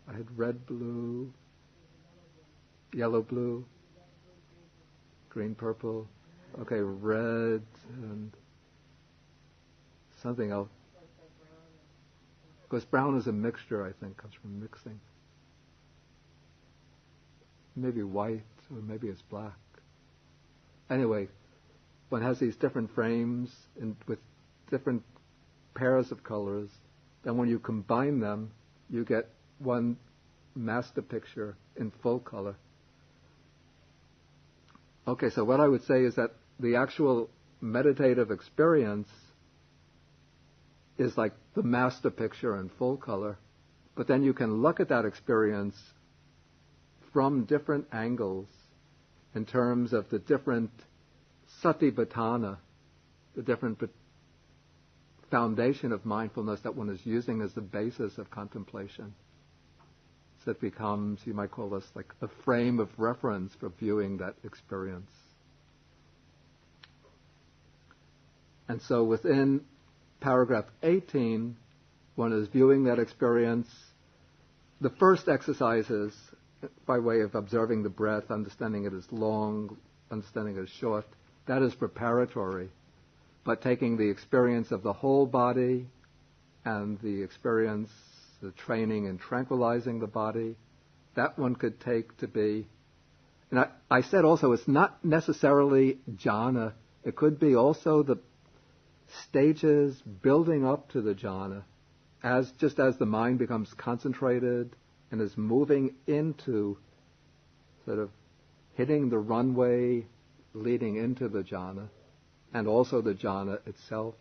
I had red, blue, yellow, blue, green, purple. Okay, red and something else. Because brown is a mixture, I think, comes from mixing. Maybe white, or maybe it's black. Anyway, one has these different frames with different pairs of colors. Then when you combine them, you get one master picture in full color. Okay, so what I would say is that the actual meditative experience is like the master picture in full color, but then you can look at that experience from different angles in terms of the different satipatthana, the different foundation of mindfulness that one is using as the basis of contemplation. So it becomes, you might call this like a frame of reference for viewing that experience. And so within paragraph 18, one is viewing that experience. The first exercises, by way of observing the breath, understanding it as long, understanding it as short, that is preparatory. But taking the experience of the whole body and the experience, the training in tranquilizing the body, that one could take to be, and I said also it's not necessarily jhana. It could be also the stages building up to the jhana, just as the mind becomes concentrated and is moving into sort of hitting the runway leading into the jhana, and also the jhana itself.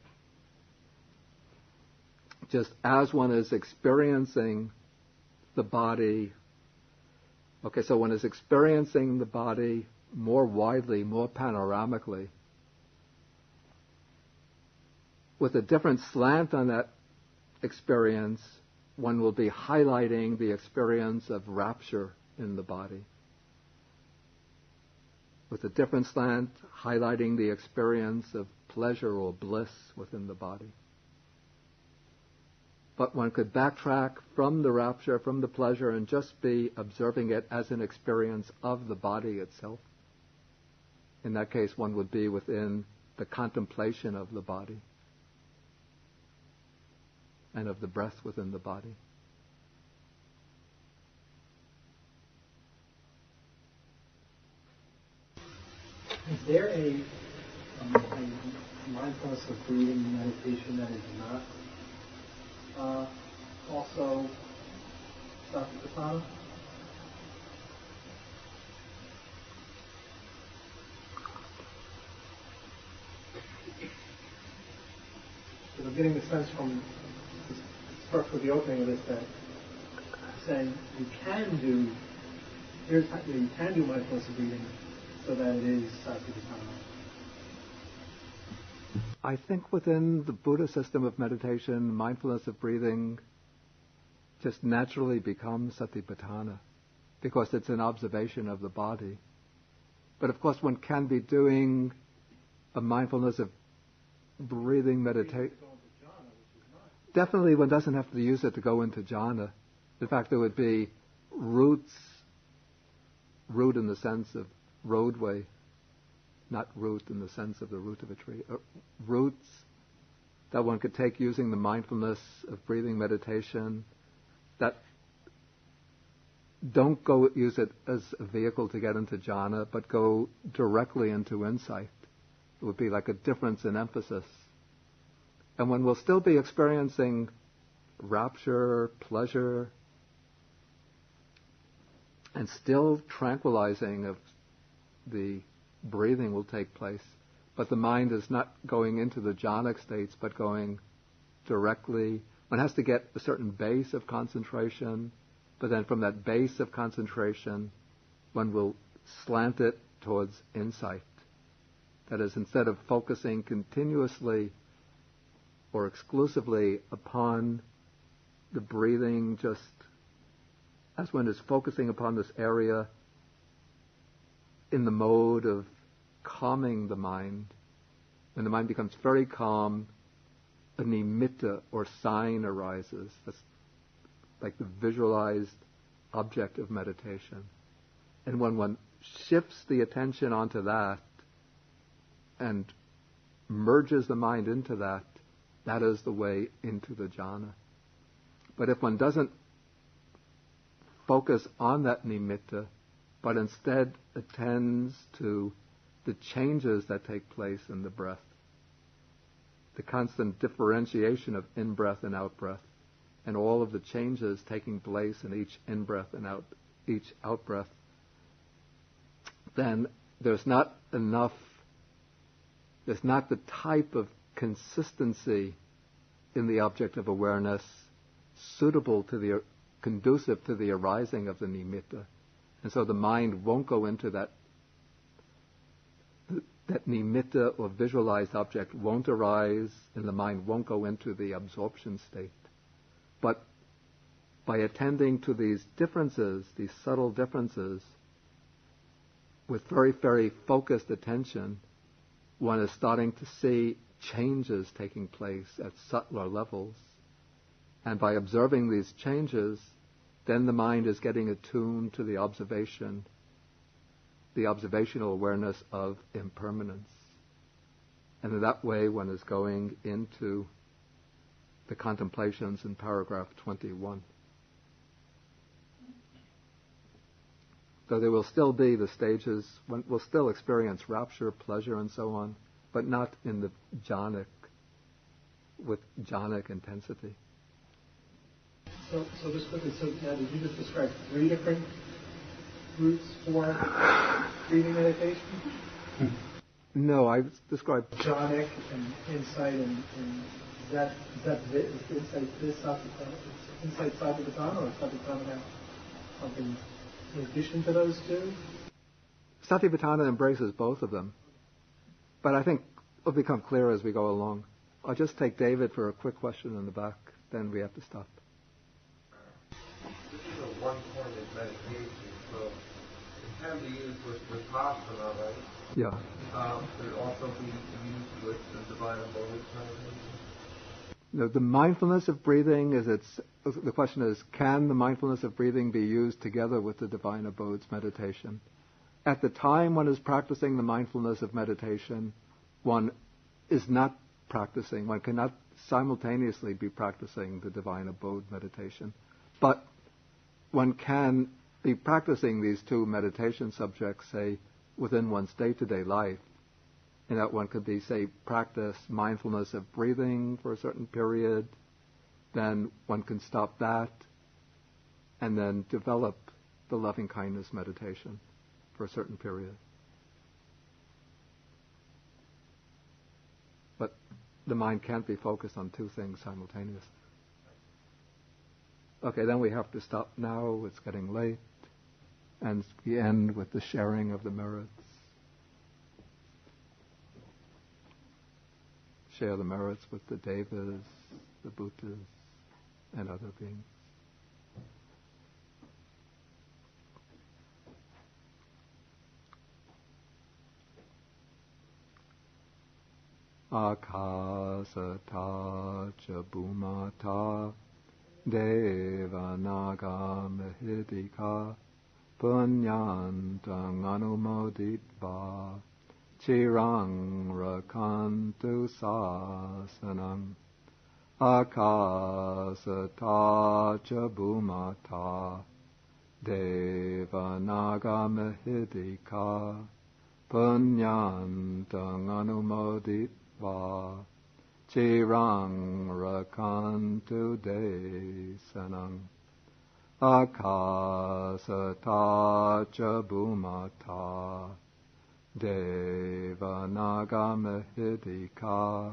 Just as one is experiencing the body, okay, so one is experiencing the body more widely, more panoramically, with a different slant on that experience, one will be highlighting the experience of rapture in the body. With a different slant, highlighting the experience of pleasure or bliss within the body. But one could backtrack from the rapture, from the pleasure, and just be observing it as an experience of the body itself. In that case, one would be within the contemplation of the body and of the breath within the body. Is there a mindfulness of breathing meditation that is not also satipatthana? Because I'm getting the sense from start with the opening of this that saying you can do mindfulness of breathing so that it is satipatthana. I think within the Buddha system of meditation, mindfulness of breathing just naturally becomes satipatthana because it's an observation of the body. But of course one can be doing a mindfulness of breathing meditation. Definitely one doesn't have to use it to go into jhana. In fact, there would be root in the sense of roadway, not root in the sense of the root of a tree. Roots that one could take using the mindfulness of breathing meditation that don't go use it as a vehicle to get into jhana, but go directly into insight. It would be like a difference in emphasis. And one will still be experiencing rapture, pleasure, and still tranquilizing of the breathing will take place. But the mind is not going into the jhanic states, but going directly. One has to get a certain base of concentration, but then from that base of concentration, one will slant it towards insight. That is, instead of focusing continuously or exclusively upon the breathing, just as one is focusing upon this area in the mode of calming the mind, when the mind becomes very calm, a nimitta or sign arises. That's like the visualized object of meditation. And when one shifts the attention onto that and merges the mind into that, that is the way into the jhana. But if one doesn't focus on that nimitta, but instead attends to the changes that take place in the breath, the constant differentiation of in-breath and out-breath, and all of the changes taking place in each in-breath and each out-breath, then there's not the type of consistency in the object of awareness conducive to the arising of the nimitta. And so the mind won't go into that nimitta or visualized object won't arise, and the mind won't go into the absorption state. But by attending to these differences, these subtle differences, with very, very focused attention, one is starting to see changes taking place at subtler levels. And by observing these changes, then the mind is getting attuned to the observational awareness of impermanence. And in that way, one is going into the contemplations in paragraph 21. So there will still be the stages, one will still experience rapture, pleasure, and so on, but not in the with jhanic intensity. So just quickly, now did you just describe 3 different routes for breathing meditation? No, I described Jhanic and insight, and is that insight this Satipatthana? Insight Satipatthana, or Satipatthana have something in addition to those two? Satipatthana embraces both of them. But I think it'll become clearer as we go along. I'll just take David for a quick question in the back, then we have to stop. This is a one-pointed meditation, so it can be used with Vipassana, right? Yeah. Could it also be used with the Divine Abode meditation? No, the mindfulness of breathing the question is, can the mindfulness of breathing be used together with the Divine Abodes meditation? At the time one is practicing the mindfulness of meditation, one is not practicing, one cannot simultaneously be practicing the Divine Abode meditation. But one can be practicing these two meditation subjects, say, within one's day-to-day life. In that one could be, say, practice mindfulness of breathing for a certain period, then one can stop that, and then develop the loving-kindness meditation for a certain period. But the mind can't be focused on two things simultaneously. Okay, then we have to stop now. It's getting late. And we end with the sharing of the merits. Share the merits with the Devas, the Bhuttas, and other beings. Akasata cha bhumata devanaga mahidika punyantang anumoditva chirang rakantu sasanam. Akasata cha bhumata devanaga mahidika punyantang anumoditva chirang rakantu desanam. Akasata cha bhumata devanaga mahidika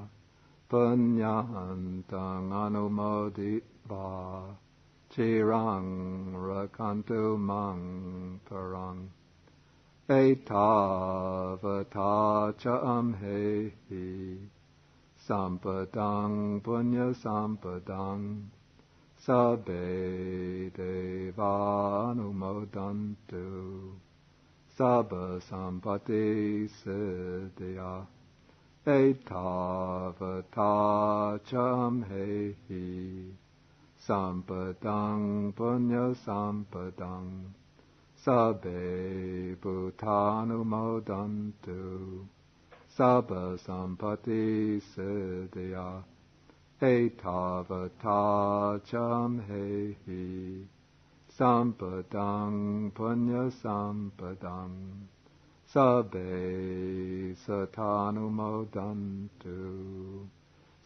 punyantang anumoditva chirang rakantu mang parang. Etavata cha amhehi sampadang punya sampadang sabbe devanumodantu sabba sampati siddhya. Etavata cha amhehi sampadang punya sampadang sabbe bhutanumodantu sabba sampati siddhya. Etavata cha amhehi sampadang punya sampadang sabbe satanumodantu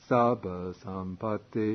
sabba sampati